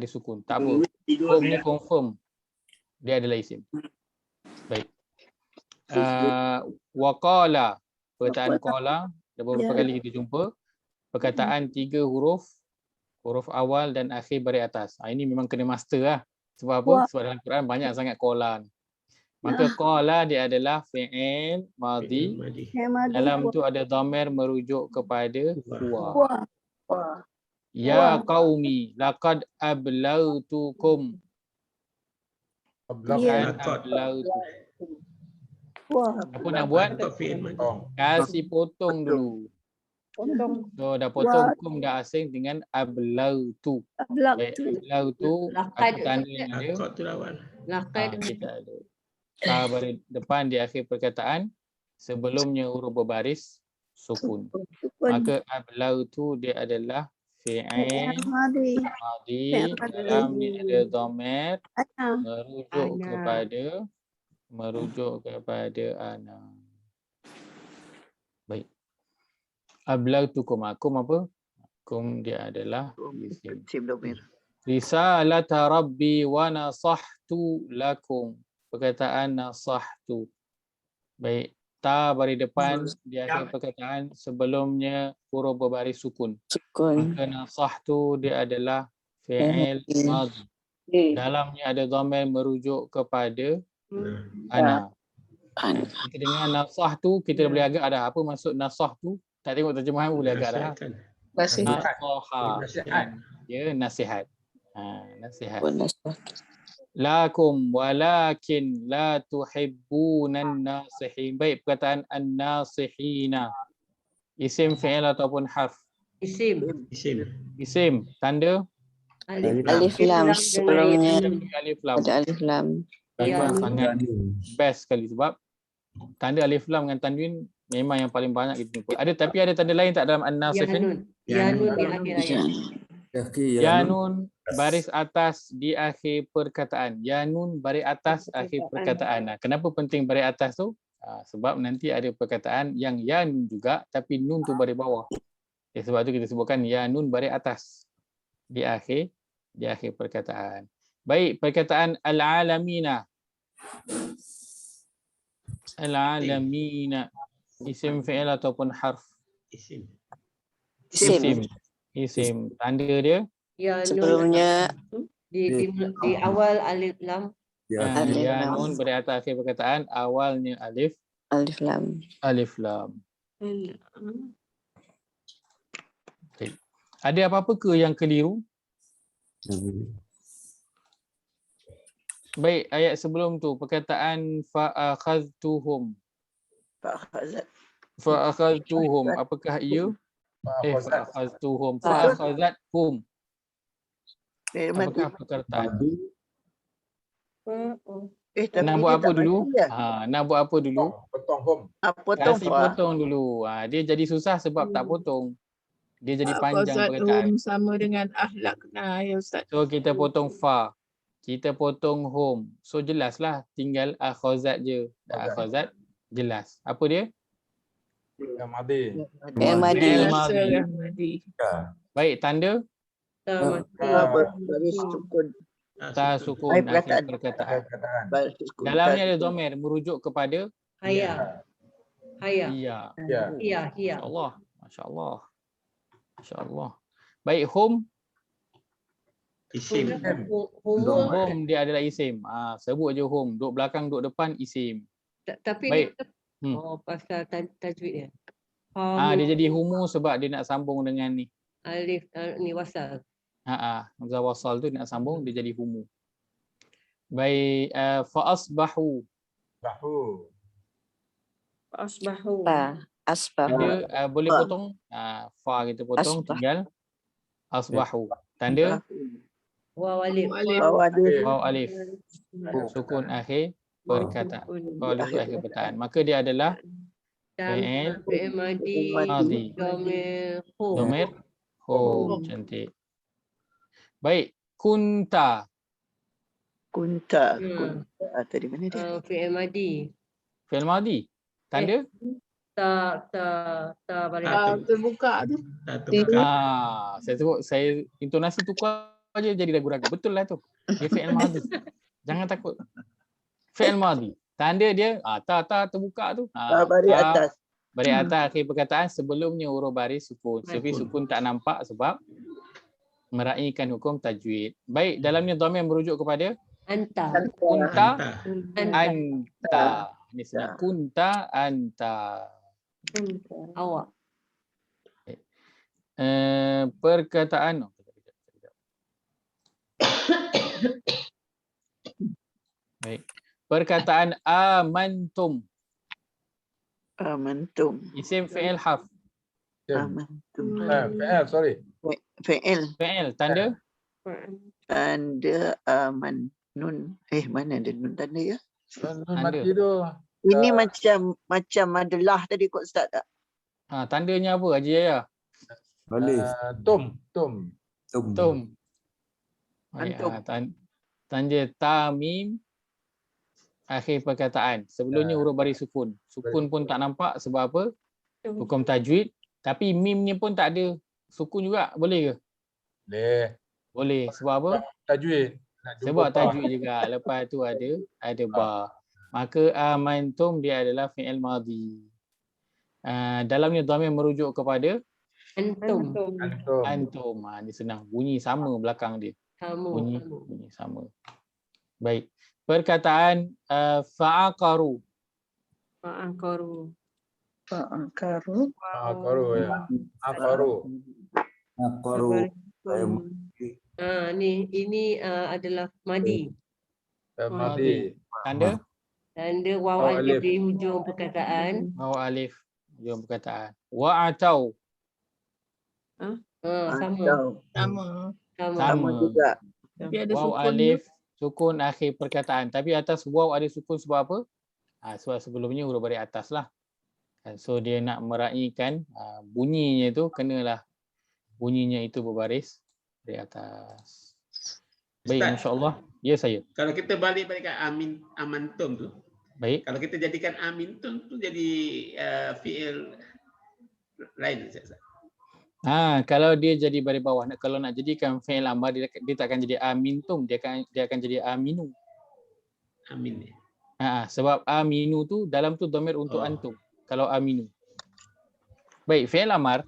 sukun. Tak apa. Hum ni confirm dia adalah isim. Baik. Waqala. Perkataan qala. Dah beberapa kali kita jumpa. Perkataan 3 huruf awal dan akhir baris atas. Ini memang kena master lah. Sebab apa? Sebab dalam Quran banyak sangat qala. Maka qala dia adalah fi'il madhi. Dalam tu ada dhamir merujuk kepada huwa. Ya qaumi laqad ablautukum. Ablautukum. Apa nak buat? Kasih potong dulu. So dah potong kum dah asing dengan ablautu. Ablautu apa tanda yang ada? Kita ada ta baris depan di akhir perkataan, sebelumnya huruf berbaris sukun. Maka ablautu dia adalah fi'il madhi. Dalamnya ada dhamir merujuk kepada ana. Baik. Ablautukum, akum apa? Akum dia adalah isim. Risalata rabbi wa nasahtu lakum. Perkataan nasahtu. Baik. Ta baris depan di akhir perkataan, sebelumnya huruf berbaris sukun. Maka nasahtu dia adalah fi'il madhi. Dalamnya ada dhamir merujuk kepada ana. Kita dengar nasah tu, kita boleh agak ada apa maksud nasah tu. Tak tengok terjemahan boleh agak dah. Nasihat. Ya, nasihat. Nasihat. Lakum walakin la tuhibbunan nasihin. Baik, perkataan an-nasihina. Isim, fi'il ataupun harf? Isim. Tanda? Alif lam. Sebelumnya ada alif lam. Sangat best sekali sebab tanda alif lam dengan tanwin memang yang paling banyak kita jumpa. Tapi ada tanda lain tak dalam an-nasihin? Yanun di akhir ayat. Yanun baris atas di akhir perkataan. Yanun baris atas akhir perkataan. Kenapa penting baris atas tu? Sebab nanti ada perkataan yang yanun juga tapi nun tu baris bawah. Sebab tu kita sebutkan yanun baris atas di akhir perkataan. Baik, perkataan al-alamina. Al-alamina. Isim, fi'il ataupun harf? Isim. Tanda dia? Sebelumnya di awal alif lam. Ya nun beri atas akhir perkataan, awalnya alif lam. Okay. Ada apa-apa ke yang keliru? Baik, ayat sebelum tu perkataan fa'akhadtuhum. Fa'akhadtuhum, apakah ia? Fa'akhadtuhum. Fa'akhazathum. Apakah perkataan? Nak buat apa dulu? Nak buat apa dulu? Potong hum. Kasih potong dulu. Dia jadi susah sebab tak potong. Dia jadi panjang perkataan. Sama dengan ahlakna ya Ustaz. So kita potong fa. kita potong hum. So jelaslah tinggal akhazat je. Dah akhazat jelas. Apa dia? Yang madi. Fi'il madi. Fi'il Biasa madi. madi. Baik, tanda Baris sukun. ta sukun Baik akhir perkataan. perkataan. Baris sukun. Dalamnya ada dhamir merujuk kepada Haya. Haya. iya. Ya. Hia. Hia. Masya-Allah. Masya-Allah. Masya-Allah. Baik, hum. Isim. Humur. Hum dia adalah isim. Sebut je hum. Duk belakang, duk depan isim. Tapi Baik. dia Hmm. pasal tajwid dia. Dia jadi humu sebab dia nak sambung dengan ni. Alif ni wasal. Hamzah wasal tu nak sambung dia jadi humu. Baik, fa asbahu. Bahu. Asbahu. Asbahu. Dia boleh potong fa kita potong Asbah. tinggal asbahu. Tanda Waw alif. waw alif. Sukun akhir perkataan. Waw alif akhir perkataan. Maka dia adalah Dan fi'il madi. madi. Dhamir hum. Dhamir hum. Cantik. Baik, kunta. Kunta. Hmm. Kunta. Tadi mana dia? Fi'il madi. Fi'il madi. Tanda Ta balik. Terbuka tu. saya sebut, saya intonasi tukar je jadi ragu-ragu. Betul lah tu. Dia fi'il madi. Jangan takut. Fi'il madi. Tanda dia ta terbuka tu. Baris atas. Baris atas akhir perkataan sebelumnya huruf baris sukun. Tapi sukun tak nampak sebab meraihkan hukum tajwid. Baik, dalamnya dhamir merujuk kepada Anta. kunta Anta. anta. Ini senang. Kunta anta. Awak. Perkataan baik. Perkataan amantum. Amantum. Isim fi'il haf. Amantum. Fi'il, sorry. Fi'il. Fi'il tanda Tanda aman. Nun. Mana ada nun tanda ya? Nun mati tu. Ini macam adalah tadi kot Ustaz tak? tandanya apa Haji Yahya? Tum. Baik, tanda tamim akhir perkataan. Sebelumnya huruf baris sukun. Sukun pun tak nampak sebab apa? Hukum tajwid. Tapi mimnya pun tak ada sukun juga. Boleh ke? Boleh. Sebab apa? Tajwid. Sebab tajwid juga. Lepas tu ada ba. Maka amantum dia adalah fi'il madhi. Dalamnya dhamir merujuk kepada Antum. antum. Dia senang. Bunyi sama belakang dia. Bunyi sama. Baik. Perkataan fa'aqaru. Fa'akaru. Akaru ya. Akaru. Ini adalah madi. Madi. Tanda Waw alif di hujung perkataan. waw alif hujung perkataan. Wa'atau. Sama juga. Tapi ada Waw sukun alif sukun akhir perkataan. Tapi atas waw ada sukun sebab apa? Sebab sebelumnya huruf baris atas lah. So dia nak meraihkan bunyinya tu kenalah bunyinya itu berbaris dari atas. Baik, Ustaz. insya-Allah. Ya saya. Kalau kita balik ke amantum tu. Baik. Kalau kita jadikan amintum tu jadi fi'il lain. Kalau dia jadi baris bawah, kalau nak jadikan fi'il amar dia tak akan jadi amintum, dia akan jadi aminu. Amin. Sebab aminu tu dalam tu dhamir untuk antum. Kalau aminu. Baik, fi'il amar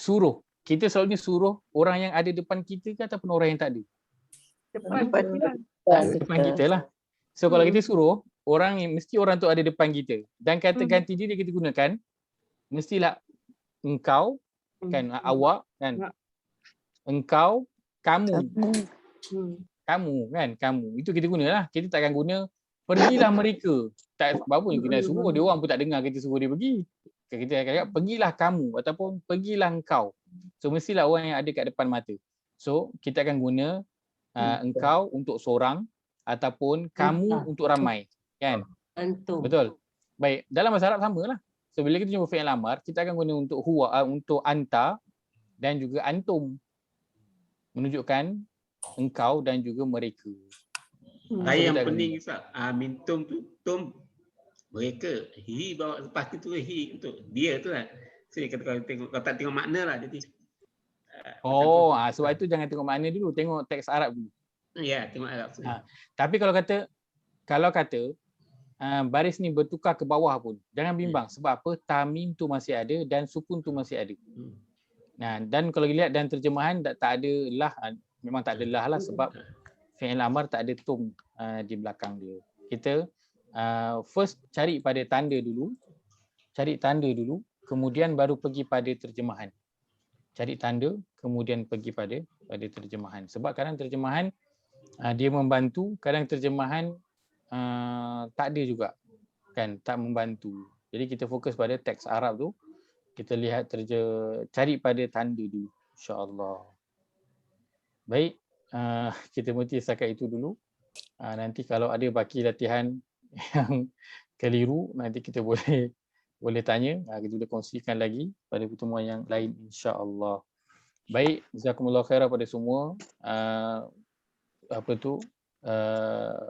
suruh. Kita selalunya suruh orang yang ada depan kita ke ataupun orang yang tak ada? Depan kita lah. So kalau kita suruh orang yang mesti orang tu ada depan kita dan kata ganti diri kita gunakan mestilah engkau kan, awak kan, engkau, kamu kan, kamu. Itu kita gunalah. Kita takkan guna pergilah mereka. Tak apa pun kita suruh dia, orang pun tak dengar kita suruh dia pergi. Kita akan cakap pergilah kamu ataupun pergilah engkau. So mestilah orang yang ada kat depan mata. So kita akan guna engkau untuk seorang ataupun kamu untuk ramai, kan? Antum. Betul. Baik, dalam bahasa Arab samalah. So bila kita jumpa fi'il amar, kita akan guna untuk huwa, untuk anta dan juga antum. Menunjukkan engkau dan juga mereka. Saya yang pening Ustaz. Mintum tu tum mereka, he bawa lepas tu he untuk dia tu lah. Saya kata kalau tak tengok makna lah jadi. Sebab itu jangan tengok makna dulu, tengok teks Arab dulu. Ya, tengok Arab. Tapi kalau kata baris ni bertukar ke bawah pun, jangan bimbang. Sebab apa? Tamim tu masih ada dan sukun tu masih ada. Nah, dan kalau lihat dan terjemahan tak ada lah, memang tak ada lah sebab fi'il amar tak ada tum di belakang dia. Kita first cari pada tanda dulu. Kemudian baru pergi pada terjemahan. Cari tanda, kemudian pergi pada terjemahan. Sebab kadang terjemahan dia membantu, kadang terjemahan tak ada juga. Kan, tak membantu. Jadi kita fokus pada teks Arab tu. Kita lihat cari pada tanda dulu. InsyaAllah. Baik, kita berhenti setakat itu dulu. Nanti kalau ada baki latihan yang keliru, nanti kita boleh tanya. Kita boleh kongsikan lagi pada pertemuan yang lain insya-Allah. Baik, jazakumullah khairan pada semua.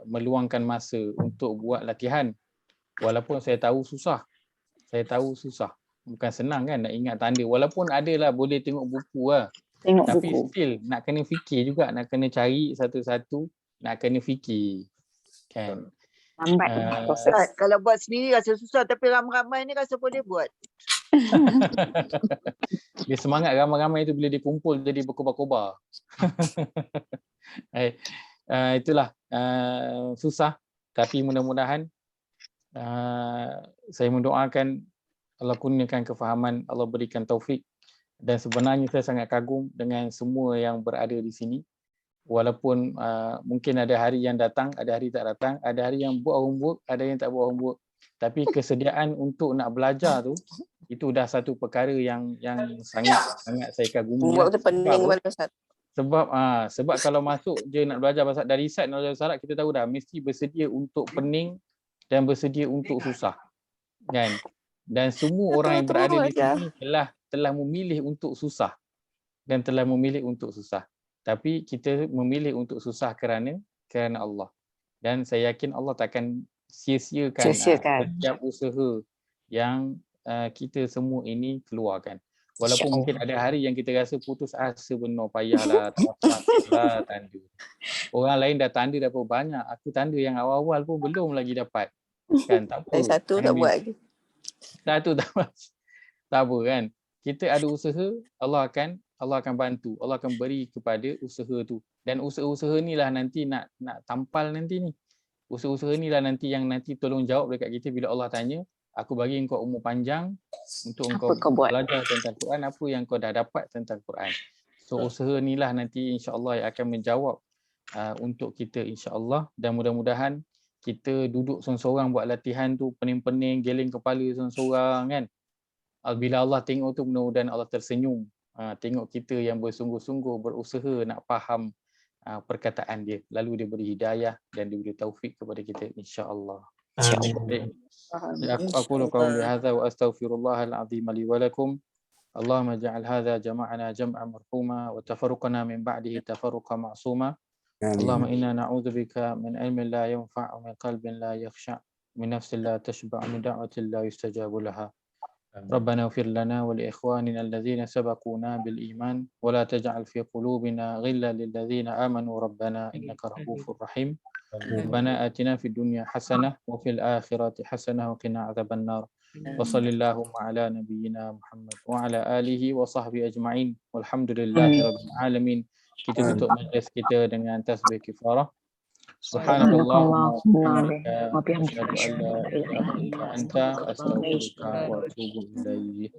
Meluangkan masa untuk buat latihan. Walaupun saya tahu susah. Bukan senang kan nak ingat tanda. Walaupun adalah boleh tengok buku lah. Tapi still nak kena fikir juga, nak kena cari satu-satu, nak kena fikir. Kan? Kalau buat sendiri rasa susah, tapi ramai-ramai ni rasa boleh buat. Dia semangat ramai-ramai itu bila dikumpul jadi berkobar-kobar. Itulah susah, tapi mudah-mudahan saya mendoakan Allah kurniakan kefahaman, Allah berikan taufik. Dan sebenarnya saya sangat kagum dengan semua yang berada di sini. Walaupun mungkin ada hari yang datang, ada hari tak datang, ada hari yang buat homework, ada yang tak buat homework. Tapi kesediaan untuk nak belajar tu, itu dah satu perkara yang sangat saya kagumi. Homework tu penting banget Ustaz. Sebab kalau masuk je nak belajar bahasa dari start nak belajar bahasa Arab, kita tahu dah mesti bersedia untuk pening dan bersedia untuk susah. Kan? Dan semua orang yang berada di sini telah memilih untuk susah dan telah memilih untuk susah. Tapi kita memilih untuk susah kerana Allah. Dan saya yakin Allah takkan sia-siakan setiap usaha yang kita semua ini keluarkan. Walaupun mungkin ada hari yang kita rasa putus asa benar, payahlah, tanda. Orang lain dah tanda dah banyak. Aku tanda yang awal-awal pun belum lagi dapat. Kan, tak apa. Satu tak buat lagi. Satu tak apa kan. Kita ada usaha, Allah akan bantu. Allah akan beri kepada usaha tu. Dan usaha-usaha inilah nanti nak tampal nanti ni. Usaha-usaha inilah nanti yang nanti tolong jawab dekat kita bila Allah tanya, aku bagi engkau umur panjang untuk engkau belajar tentang Quran, apa yang kau dah dapat tentang Quran. So usaha inilah nanti insya-Allah yang akan menjawab untuk kita insya-Allah. Dan mudah-mudahan kita duduk seorang-seorang buat latihan tu pening-pening, geling kepala seorang-seorang kan. Bila Allah tengok tu mudah-mudahan Allah tersenyum. Tengok kita yang bersungguh-sungguh berusaha nak faham perkataan dia. Lalu dia beri hidayah dan dia beri taufik kepada kita insya-Allah. Aqulu qawli hadza wa astaghfirullahal azim li wa lakum. Allahumma ja'al hadza jama'ana jam'an marhuma wa tafarruqana min ba'dihi tafarruqan ma'suma. اللهم إنا نعوذ بك من علم لا ينفع ومن قلب لا يخشع من نفس لا تشبع من دعوة لا يستجاب لها. ربنا اغفر لنا ولإخواننا الذين سبقونا بالإيمان ولا تجعل في قلوبنا غلا للذين آمنوا ربنا إنك رؤوف رحيم. ربنا آتنا في الدنيا حسنة وفي الآخرة حسنة وقنا عذاب النار. وصل اللهم على نبينا محمد وعلى آله وصحبه أجمعين والحمد لله رب العالمين. Kita tutup majlis kita dengan tasbih kifarah. Subhanallah wa bihamdihi asyhadu an la ilaha illa anta astaghfiruka wa atubu ilaik.